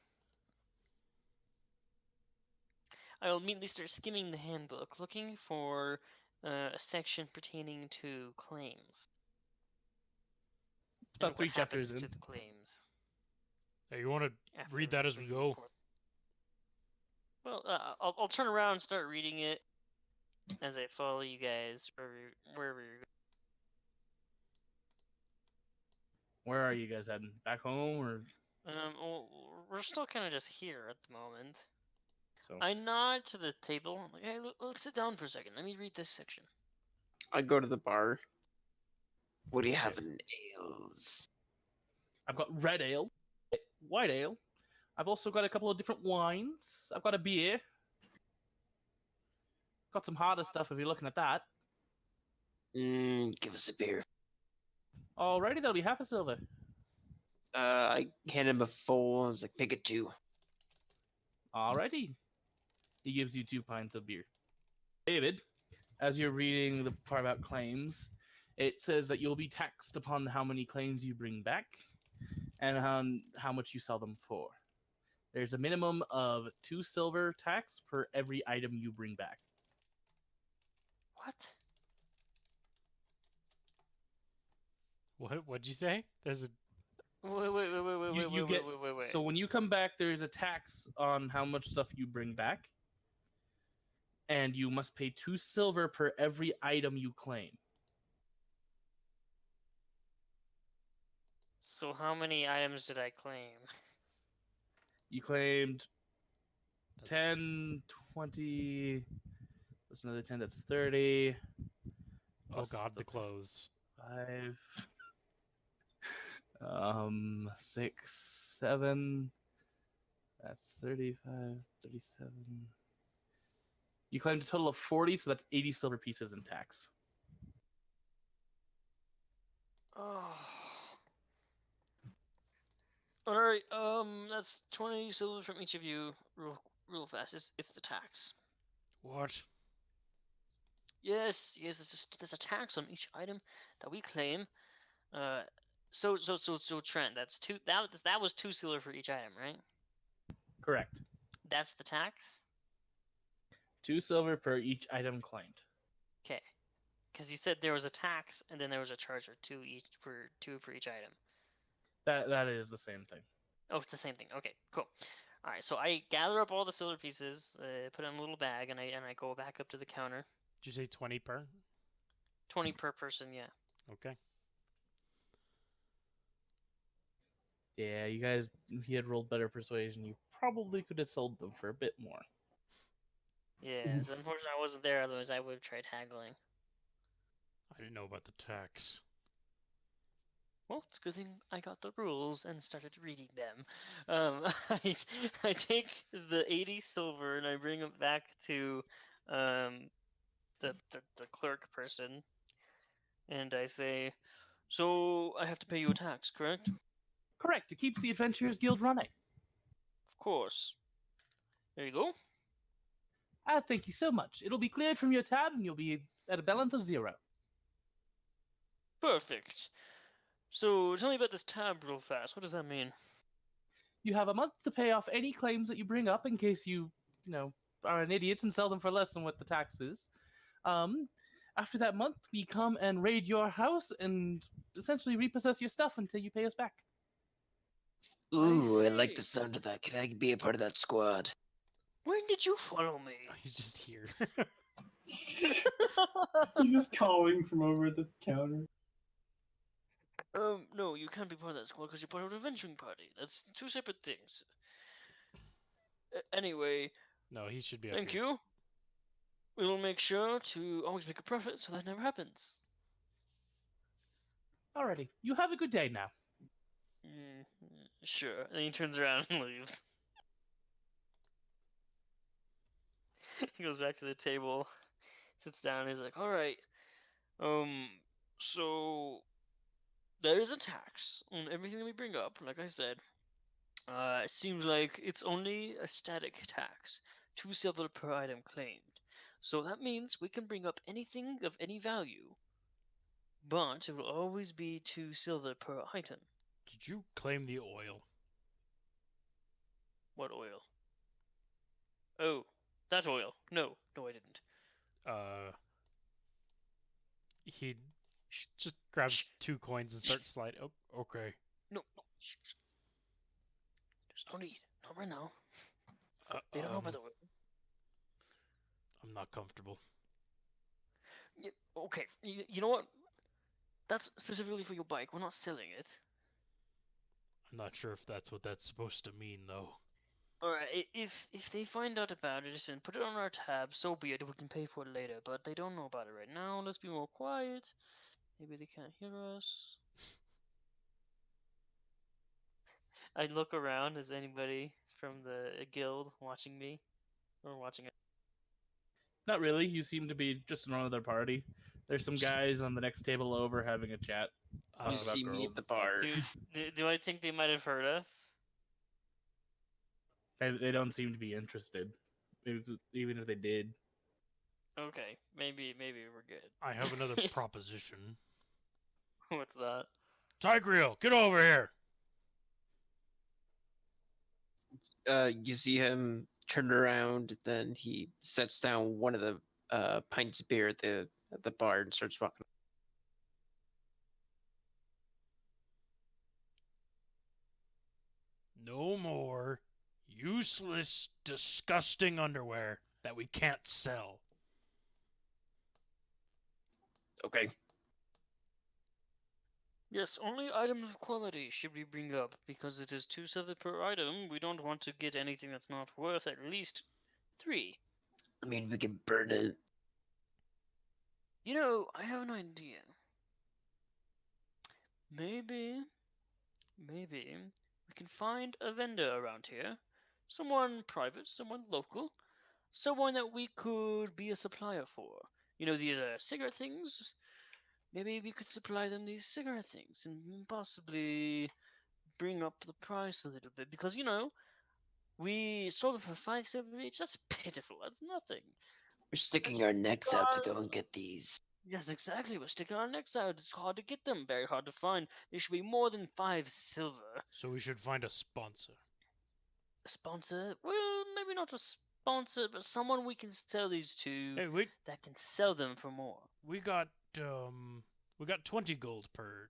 I will immediately start skimming the handbook, looking for a section pertaining to claims. About And 3 what chapters happens in. to the claims. Hey, you want to after read that as we go? report. Well, I'll turn around and start reading it as I follow you guys wherever you're going. Where are you guys heading? Back home or Well, we're still kind of just here at the moment. so? I nod to the table. I'm like, hey, let's sit down for a second. Let me read this section. I go to the bar. What do you have in ales? I've got red ale, white ale. I've also got a couple of different wines. I've got a beer. Got some harder stuff if you're looking at that. Give us a beer. Alrighty, that'll be half a silver. I hand him a full. I was like, pick it 2. Alrighty. He gives you 2 pints of beer. David, as you're reading the part about claims, it says that you'll be taxed upon how many claims you bring back and how much you sell them for. There's a minimum of 2 silver tax per every item you bring back. What? What'd you say? There's a You get wait. so when you come back, there is a tax on how much stuff you bring back, and you must pay 2 silver per every item you claim. So how many items did I claim? You claimed That's- 10, 20. That's another 10. That's 30. oh Plus god, the clothes. 5. 6, 7. That's 35, 37. You claimed a total of 40, so that's 80 silver pieces in tax. Oh. Alright, that's 20 silver from each of you. Real fast. It's the tax. What? Yes, there's a tax on each item that we claim. So Trent, that's two. That was 2 silver for each item, right? Correct. That's the tax. 2 silver per each item claimed. Okay, because you said there was a tax and then there was a charge for two for each item. That is the same thing. Oh, it's the same thing. Okay, cool. All right, so I gather up all the silver pieces, put it in a little bag, and I go back up to the counter. Did you say 20 per? 20 per person, yeah. Okay. Yeah, you guys, if you had rolled better persuasion, you probably could have sold them for a bit more. Yeah, unfortunately I wasn't there. Otherwise, I would have tried haggling. I didn't know about the tax. Well, it's a good thing I got the rules and started reading them. I take the 80 silver and I bring it back to the clerk person, and I say, "So I have to pay you a tax, correct?" Correct. It keeps the Adventurers Guild running. Of course. There you go. Thank you so much. It'll be cleared from your tab, and you'll be at a balance of 0. Perfect. So tell me about this tab real fast. What does that mean? You have a month to pay off any claims that you bring up in case you are an idiot and sell them for less than what the tax is. After that month, we come and raid your house and essentially repossess your stuff until you pay us back. Ooh, I like the see. sound of that. Can I be a part of that squad? When did you follow me? He's just here. He's just calling from over the counter. No, you can't be part of that squad because you're part of an adventuring party. That's 2 separate things. Anyway, No, he should be up thank here. you. We will make sure to always make a profit so that never happens. Alrighty, you have a good day now. Sure. And he turns around and leaves. He goes back to the table, sits down, he's like, alright, so there is a tax on everything that we bring up, like I said. It seems like it's only a static tax, 2 silver per item claimed. So that means we can bring up anything of any value, but it will always be 2 silver per item. Did you claim the oil? What oil? Oh, that oil. No, I didn't. He Shh, just grabs shh, 2 coins and starts sliding. Oh, okay. no. Shh. There's no need. Not right now. Uh, They don't know about um, the oil. I'm not comfortable. Okay, you know what? That's specifically for your bike. We're not selling it. I'm not sure if that's what that's supposed to mean, though. Alright, if they find out about it and put it on our tab, so be it. We can pay for it later. But they don't know about it right now. Let's be more quiet. Maybe they can't hear us. I look around. Is anybody from the guild watching me? Or watching it? Not really. You seem to be just in another party. There's some guys on the next table over having a chat. You Uh, Talking about see me girls at the and stuff. bar. Do I think they might have heard us? They don't seem to be interested, even if they did. Okay, maybe we're good. I have another proposition. What's that? Tigreal, get over here! You see him turn around, then he sets down one of the pints of beer at the bar and starts walking. No more useless, disgusting underwear that we can't sell. Okay. Yes, only items of quality should we bring up, because it is 2 silver per item. We don't want to get anything that's not worth at least 3. I mean, we can burn it. You know, I have an idea. Maybe we can find a vendor around here. Someone private, someone local, someone that we could be a supplier for. You know, these cigarette things? Maybe we could supply them these cigarette things and possibly bring up the price a little bit. Because, you know, we sold them for 5 silver each. That's pitiful. That's nothing. We're sticking our necks out to go Because- and get these. Yes, exactly. We're sticking our necks out. It's hard to get them. Very hard to find. They should be more than 5 silver. So we should find a sponsor. A sponsor? Well, maybe not a sponsor, but someone we can sell these to Hey, wait. that can sell them for more. We got 20 gold per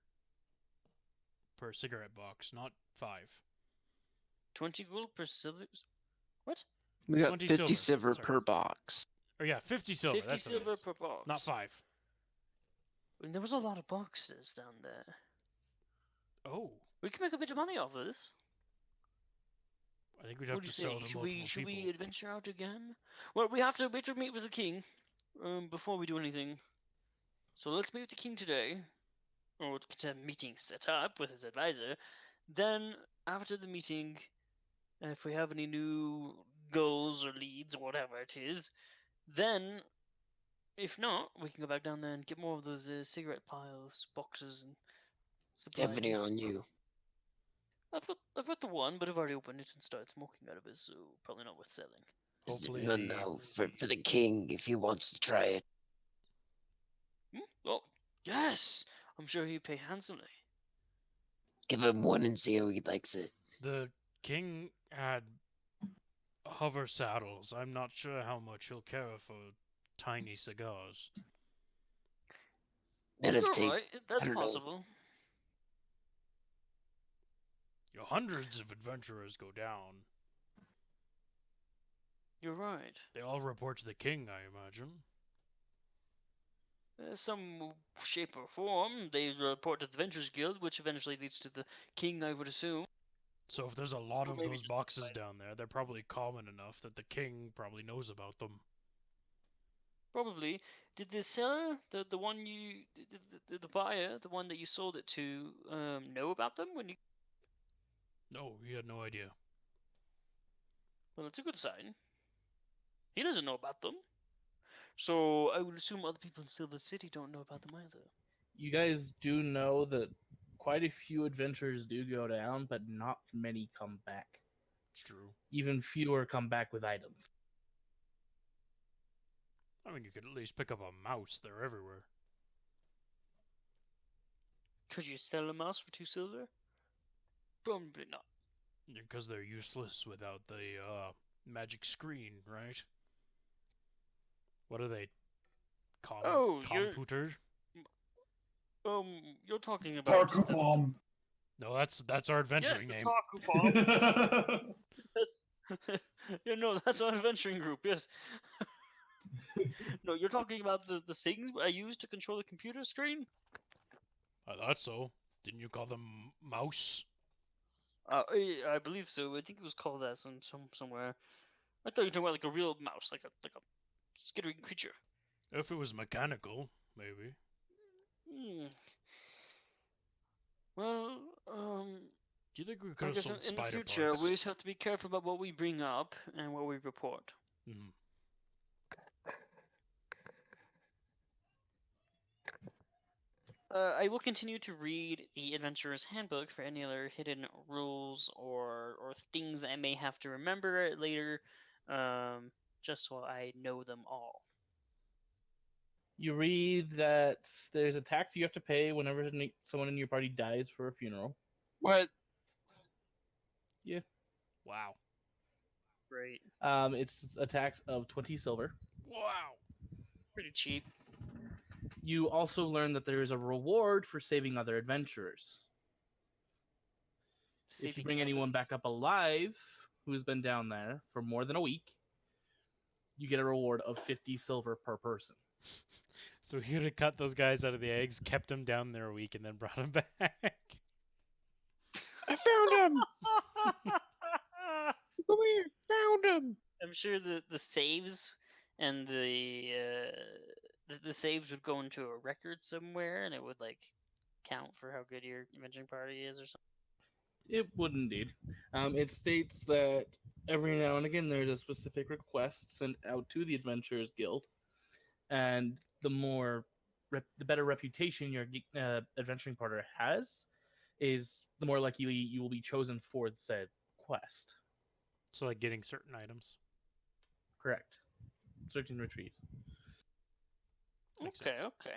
cigarette box, not 5. 20 gold per silver. What? We got 20 50 silver, silver sorry. per box. Or yeah, 50 silver. 50 That's what it silver is. per box. Not 5. And there was a lot of boxes down there. Oh, We can make a bit of money off of this. I think we'd have What do to you sell think? to Should multiple we people. adventure out again? Well, we have to meet with the king before we do anything. So let's meet with the king today, or get a meeting set up with his advisor. Then after the meeting, if we have any new goals or leads or whatever it is, then if not, we can go back down there and get more of those cigarette piles, boxes, and Do you supply have any them. on you? I've got the one, but I've already opened it and started smoking out of it, so probably not worth selling. Hopefully No, the- no. For the king, if he wants to try it. Oh, yes! I'm sure he'd pay handsomely. Give him one and see how he likes it. The king had hover saddles. I'm not sure how much he'll care for tiny cigars. And if You're they, right, that's don't know. possible. Your hundreds of adventurers go down. You're right. They all report to the king, I imagine. Some shape or form, they report to the Ventures Guild, which eventually leads to the king, I would assume. So if there's a lot Or of maybe those just boxes supplies. down there, they're probably common enough that the king probably knows about them. Probably. Did the seller, the one you, the buyer, the one that you sold it to, know about them when you? No, he had no idea. Well, it's a good sign. He doesn't know about them. So I would assume other people in Silver City don't know about them either. You guys do know that quite a few adventurers do go down, but not many come back. It's true. Even fewer come back with items. I mean, you could at least pick up a mouse. They're everywhere. Could you sell a mouse for 2 silver? Probably not. Because they're useless without the magic screen, right? What are they? Oh, you're- Computer? You're talking about Taco bomb. No, that's our adventuring yes, name. the Taco Bomb. That's yeah, no, that's our adventuring group. Yes. No, you're talking about the things I use to control the computer screen. I thought so. Didn't you call them mouse? I believe so. I think it was called that somewhere. I thought you were talking about like a real mouse, like a skittering creature. If it was mechanical, maybe. Hmm. Well, Do you think we I could have guess sold in the spider future parts? we just have to be careful about what we bring up and what we report. Mhm. I will continue to read the Adventurer's Handbook for any other hidden rules or things that I may have to remember later, just so I know them all. You read that there's a tax you have to pay whenever someone in your party dies for a funeral. What? Wow. Great. It's a tax of 20 silver. Wow. Pretty cheap. You also learn that there is a reward for saving other adventurers. If you bring anyone back up alive who's been down there for more than a week, you get a reward of 50 silver per person. So he would have cut those guys out of the eggs, kept them down there a week, and then brought them back. I found him. Come here, found him. I'm sure the saves and the saves would go into a record somewhere, and it would like count for how good your adventuring party is or something. It would indeed. It states that every now and again there's a specific request sent out to the Adventurers Guild, and the better reputation your adventuring partner has, is the more likely you will be chosen for said quest. So like getting certain items. Correct. Search and retrieve. Makes Okay, sense. okay.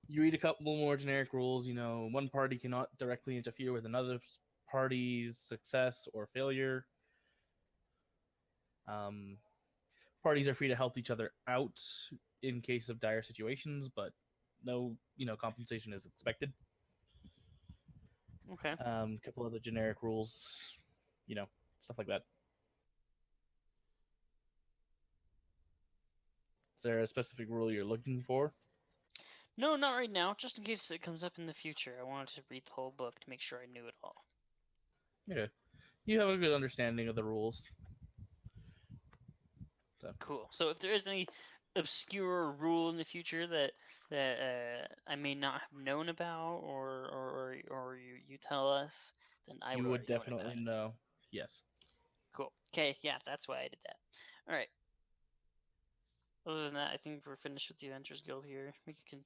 You read a couple more generic rules. You know, one party cannot directly interfere with another party's success or failure. Parties are free to help each other out in case of dire situations, but no, compensation is expected. Okay. A couple other generic rules, stuff like that. Is there a specific rule you're looking for? No, not right now. Just in case it comes up in the future. I wanted to read the whole book to make sure I knew it all. Okay. You have a good understanding of the rules. So. Cool. So if there is any obscure rule in the future that I may not have known about, or you tell us, then I you would already definitely know. know. Yes. Cool. Okay. Yeah, that's why I did that. All right. Other than that, I think we're finished with the Adventurers Guild here. We can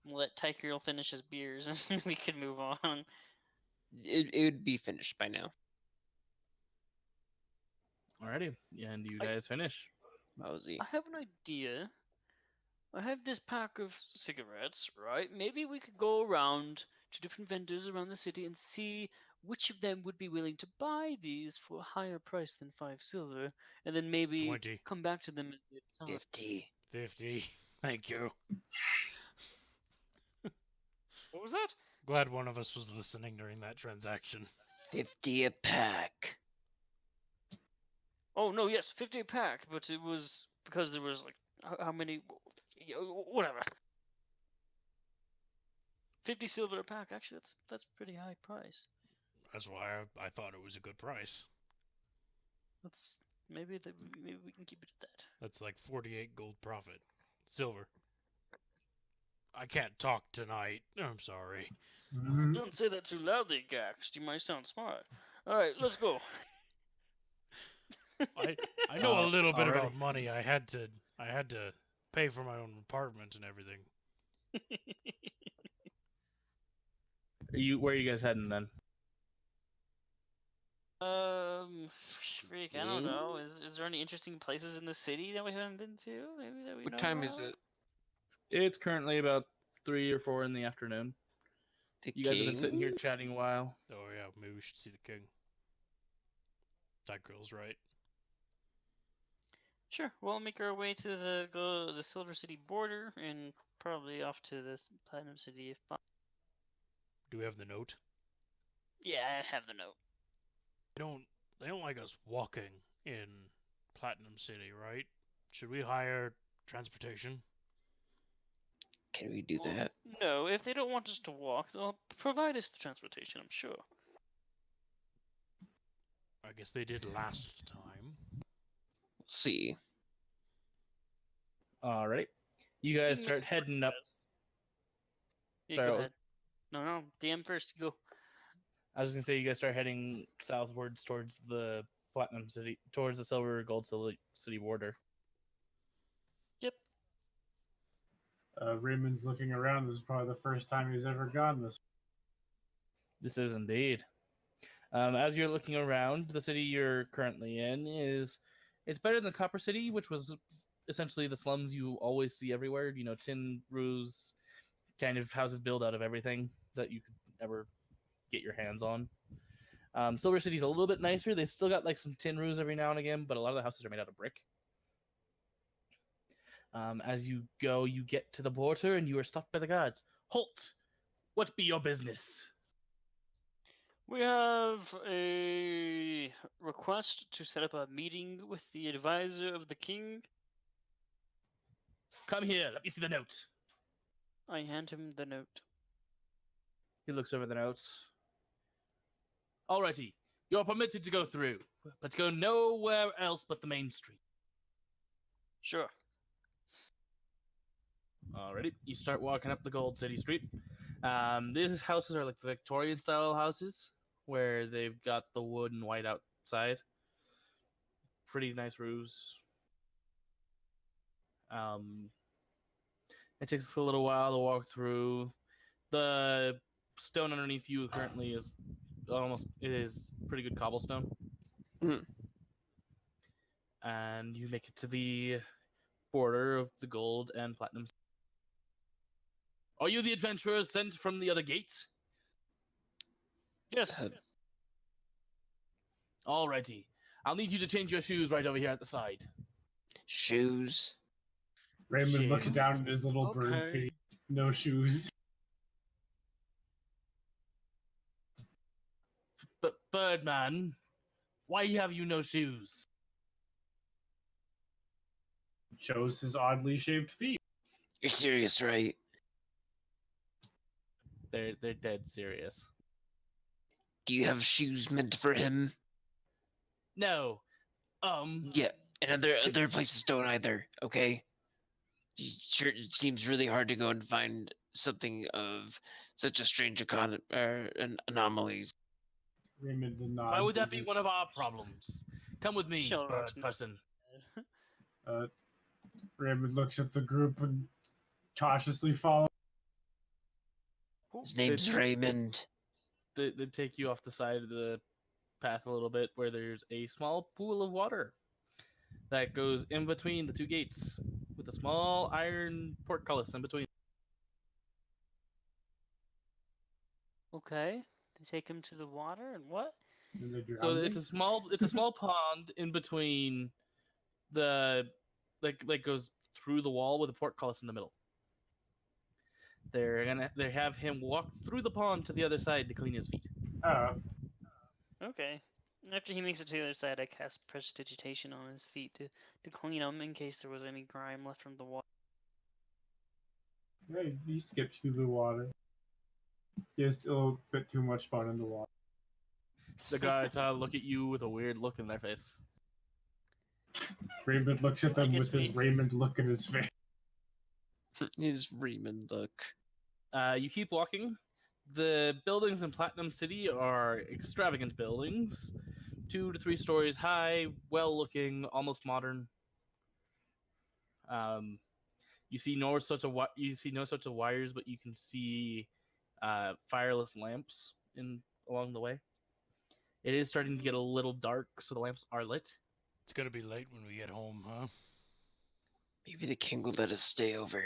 let Tykerl finish his beers, and then we can move on. It would be finished by now. Alrighty, and you guys finish. Mosey. I have an idea. I have this pack of cigarettes, right? Maybe we could go around to different vendors around the city and see which of them would be willing to buy these for a higher price than 5 silver, and then maybe 20. come back to them at the time. 50. 50. Thank you. What was that? Glad one of us was listening during that transaction. 50 a pack. Oh no, yes, 50 a pack, but it was because there was like how many? Whatever. 50 silver a pack. Actually, that's pretty high price. That's why I thought it was a good price. That's maybe we can keep it at that. That's like 48 gold profit. Silver. I can't talk tonight. I'm sorry. Don't say that too loudly, Gax. You might sound smart. All right, let's go. I know a little bit alrighty. about money. I had to pay for my own apartment and everything. Where are you guys heading then? Freak, I don't know. Is there any interesting places in the city that we haven't been to? Maybe that we What know time is about? it? It's currently about 3 or 4 in the afternoon. The You guys have been king? sitting here chatting a while. Oh yeah, maybe we should see the king. That girl's right. Sure. We'll make our way to the Silver City border and probably off to the Platinum City if possible. Do we have the note? Yeah, I have the note. They don't like us walking in Platinum City, right? Should we hire transportation? Can we do that? No, if they don't want us to walk, they'll provide us the transportation, I'm sure. I guess they did last time. We'll see. Alright. You guys King start makes heading more up. sense. Yeah, Sorry, go what was- ahead. No, DM first. Go. I was gonna say you guys start heading southwards towards the Platinum City, towards the Silver Gold City border. Yep. Raymond's looking around. This is probably the first time he's ever gone this. This is indeed. As you're looking around, the city you're currently in it's better than Copper City, which was essentially the slums you always see everywhere. You know, tin roofs, kind of houses built out of everything that you could ever get your hands on. Silver City's a little bit nicer. They still got like some tin roofs every now and again, but a lot of the houses are made out of brick. As you go, you get to the border and you are stopped by the guards. Halt! What be your business? We have a request to set up a meeting with the advisor of the king. Come here, let me see the note. I hand him the note. He looks over the note. Alrighty, you're permitted to go through, but go nowhere else but the main street. Sure. Alrighty, you start walking up the Gold City Street. These houses are like the Victorian style houses, where they've got the wood and white outside. Pretty nice roofs. It takes a little while to walk through. The stone underneath you currently is pretty good cobblestone. Hmm. And you make it to the border of the gold and platinum. Are you the adventurers sent from the other gate? Yes. Alrighty. I'll need you to change your shoes right over here at the side. Shoes. Raymond looks Shoes. down at his little bird Okay. feet. No shoes. But Birdman, why have you no shoes? Shows his oddly shaped feet. You're serious, right? They're dead serious. Do you have shoes meant for him? No. Yeah, and other places don't either, okay? Sure, it seems really hard to go and find something of such a strange anomalies. Raymond nods. Why would that and be his- one of our problems? Come with me, Sherlock's bird not person. Raymond looks at the group and cautiously follows. His name's Raymond. They take you off the side of the path a little bit where there's a small pool of water that goes in between the two gates with a small iron portcullis in between. Okay. They take him to the water and what? And they drown So me. it's a small pond in between the like goes through the wall with a portcullis in the middle. They have him walk through the pond to the other side to clean his feet. Okay. After he makes it to the other side, I cast prestidigitation on his feet to clean them in case there was any grime left from the water. Hey, he skips through the water. He has a little bit too much fun in the water. The guards look at you with a weird look in their face. Raymond looks at them guess with his we- Raymond look in his face. His Raymond look. You keep walking. The buildings in Platinum City are extravagant buildings, 2 to 3 stories high, well-looking, almost modern. You see no such of wires, but you can see fireless lamps along the way. It is starting to get a little dark, so the lamps are lit. It's gonna be late when we get home, huh? Maybe the king will let us stay over.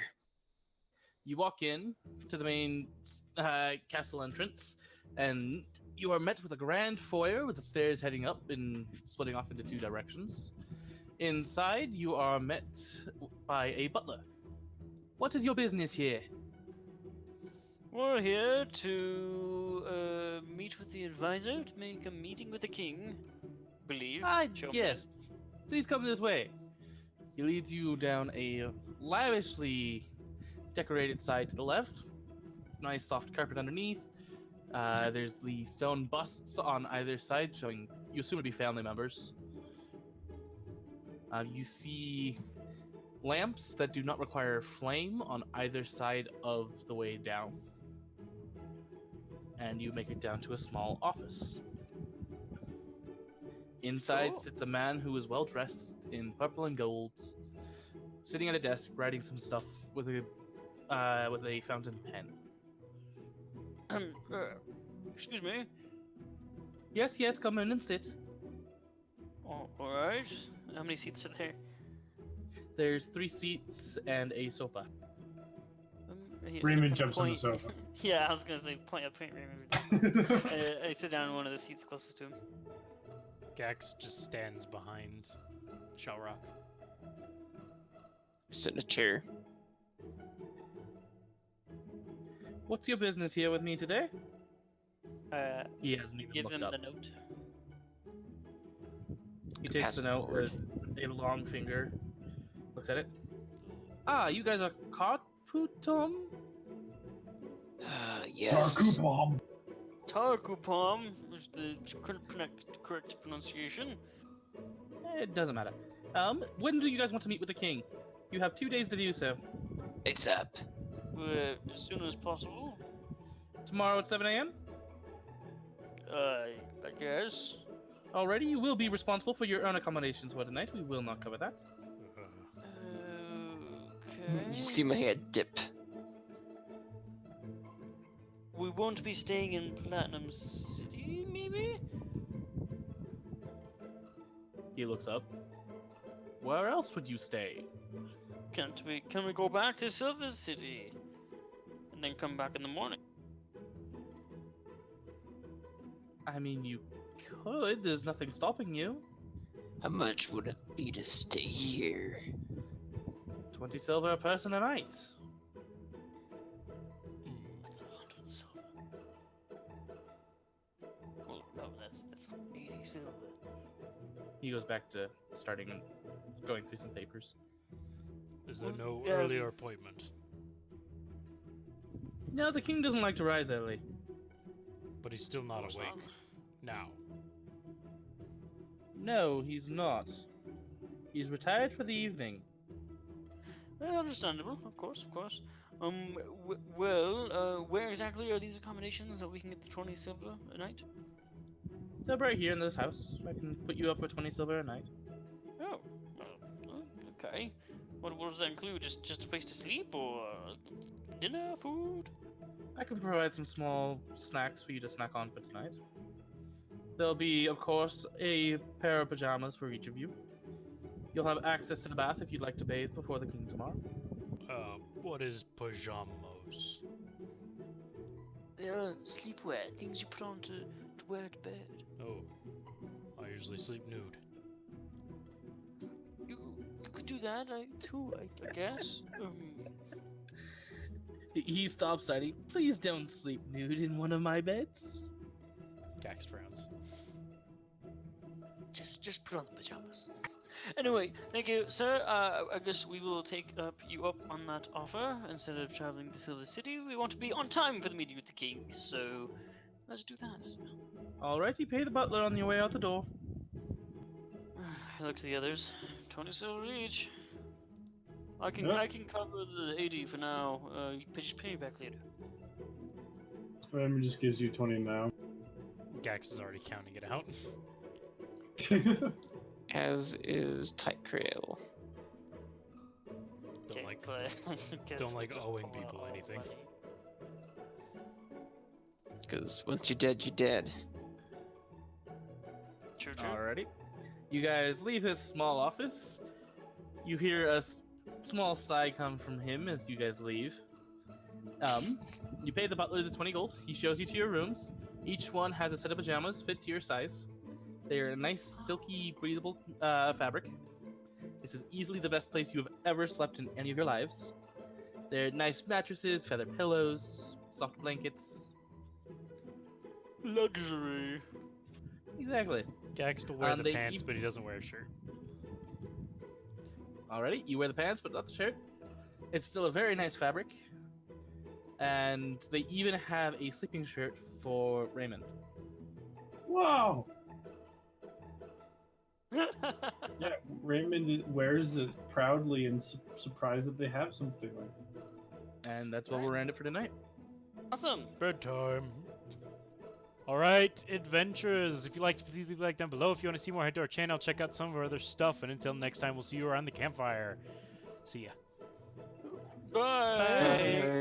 You walk in to the main castle entrance, and you are met with a grand foyer with the stairs heading up and splitting off into 2 directions. Inside, you are met by a butler. What is your business here? We're here to meet with the advisor to make a meeting with the king. Believe. Show him Yes. Please come this way. He leads you down a lavishly decorated side to the left. Nice soft carpet underneath. There's the stone busts on either side, showing you assume to be family members. You see lamps that do not require flame on either side of the way down. And you make it down to a small office. Inside Cool. sits a man who is well dressed in purple and gold, sitting at a desk writing some stuff with a fountain pen. Excuse me. Yes, come in and sit. Oh, alright. How many seats are there? There's 3 seats and a sofa. Raymond jumps on the sofa. Yeah, I was gonna say point Raymond. I sit down in one of the seats closest to him. Gax just stands behind Shellrock. Sit in a chair. What's your business here with me today? He hasn't You even give looked him up. the note. He takes Pass the it note forward. with a long finger, looks at it. Ah, you guys are Katputum? Yes. Darkupom. Tarkupom is the correct pronunciation. It doesn't matter. When do you guys want to meet with the king? You have 2 days to do so. It's up. As soon as possible. Tomorrow at 7 a.m.? I guess. Alrighty, you will be responsible for your own accommodations for tonight. We will not cover that. Okay. You see my head dip. We won't be staying in Platinum City, maybe? He looks up. Where else would you stay? Can we go back to Silver City? And then come back in the morning? I mean, you could. There's nothing stopping you. How much would it be to stay here? 20 silver a person a night. That's 100 silver. Well, no, that's 80 silver. He goes back to starting and going through some papers. Is there no Yeah. earlier appointment? No, the king doesn't like to rise early. But he's still not course awake. not. Now. No, he's not. He's retired for the evening. Understandable, of course. Where exactly are these accommodations that we can get the 20 silver a night? They're right here in this house. I can put you up for 20 silver a night. Oh, okay. What does that include? Just a place to sleep, or dinner, food? I can provide some small snacks for you to snack on for tonight. There'll be, of course, a pair of pajamas for each of you. You'll have access to the bath if you'd like to bathe before the king tomorrow. What is pajamas? They're sleepwear, things you put on to wear to bed. Oh. I usually sleep nude. You could do that, too, I guess. He stops signing. Please don't sleep nude in one of my beds. Gax frowns. Just put on the pajamas. Anyway, thank you, sir. I guess we will take you up on that offer. Instead of traveling to Silver City, we want to be on time for the meeting with the king, so let's do that. Alrighty, pay the butler on your way out the door. I look to the others. 20 silver each. I can cover the 80 for now. You just pay me back later. Raymond just gives you 20 now. Gax is already counting it out. As is Tight Trail. Don't like guess don't we like just owing pull out people all the anything. money. Because once you're dead, you're dead. True. Alrighty. You guys leave his small office. You hear a small sigh come from him as you guys leave. You pay the butler the 20 gold. He shows you to your rooms. Each one has a set of pajamas fit to your size. They're a nice, silky, breathable fabric. This is easily the best place you have ever slept in any of your lives. They're nice mattresses, feather pillows, soft blankets. Luxury. Exactly. Gax to wear the they pants, but he doesn't wear a shirt. Alrighty, you wear the pants, but not the shirt. It's still a very nice fabric. And they even have a sleeping shirt for Raymond. Wow! Yeah, Raymond wears it proudly and surprised that they have something like that. And that's where we'll end it for tonight. Awesome. Bedtime. Alright, adventurers. If you liked, please leave a like down below. If you want to see more, head to our channel, check out some of our other stuff. And until next time, we'll see you around the campfire. See ya. Bye. Bye.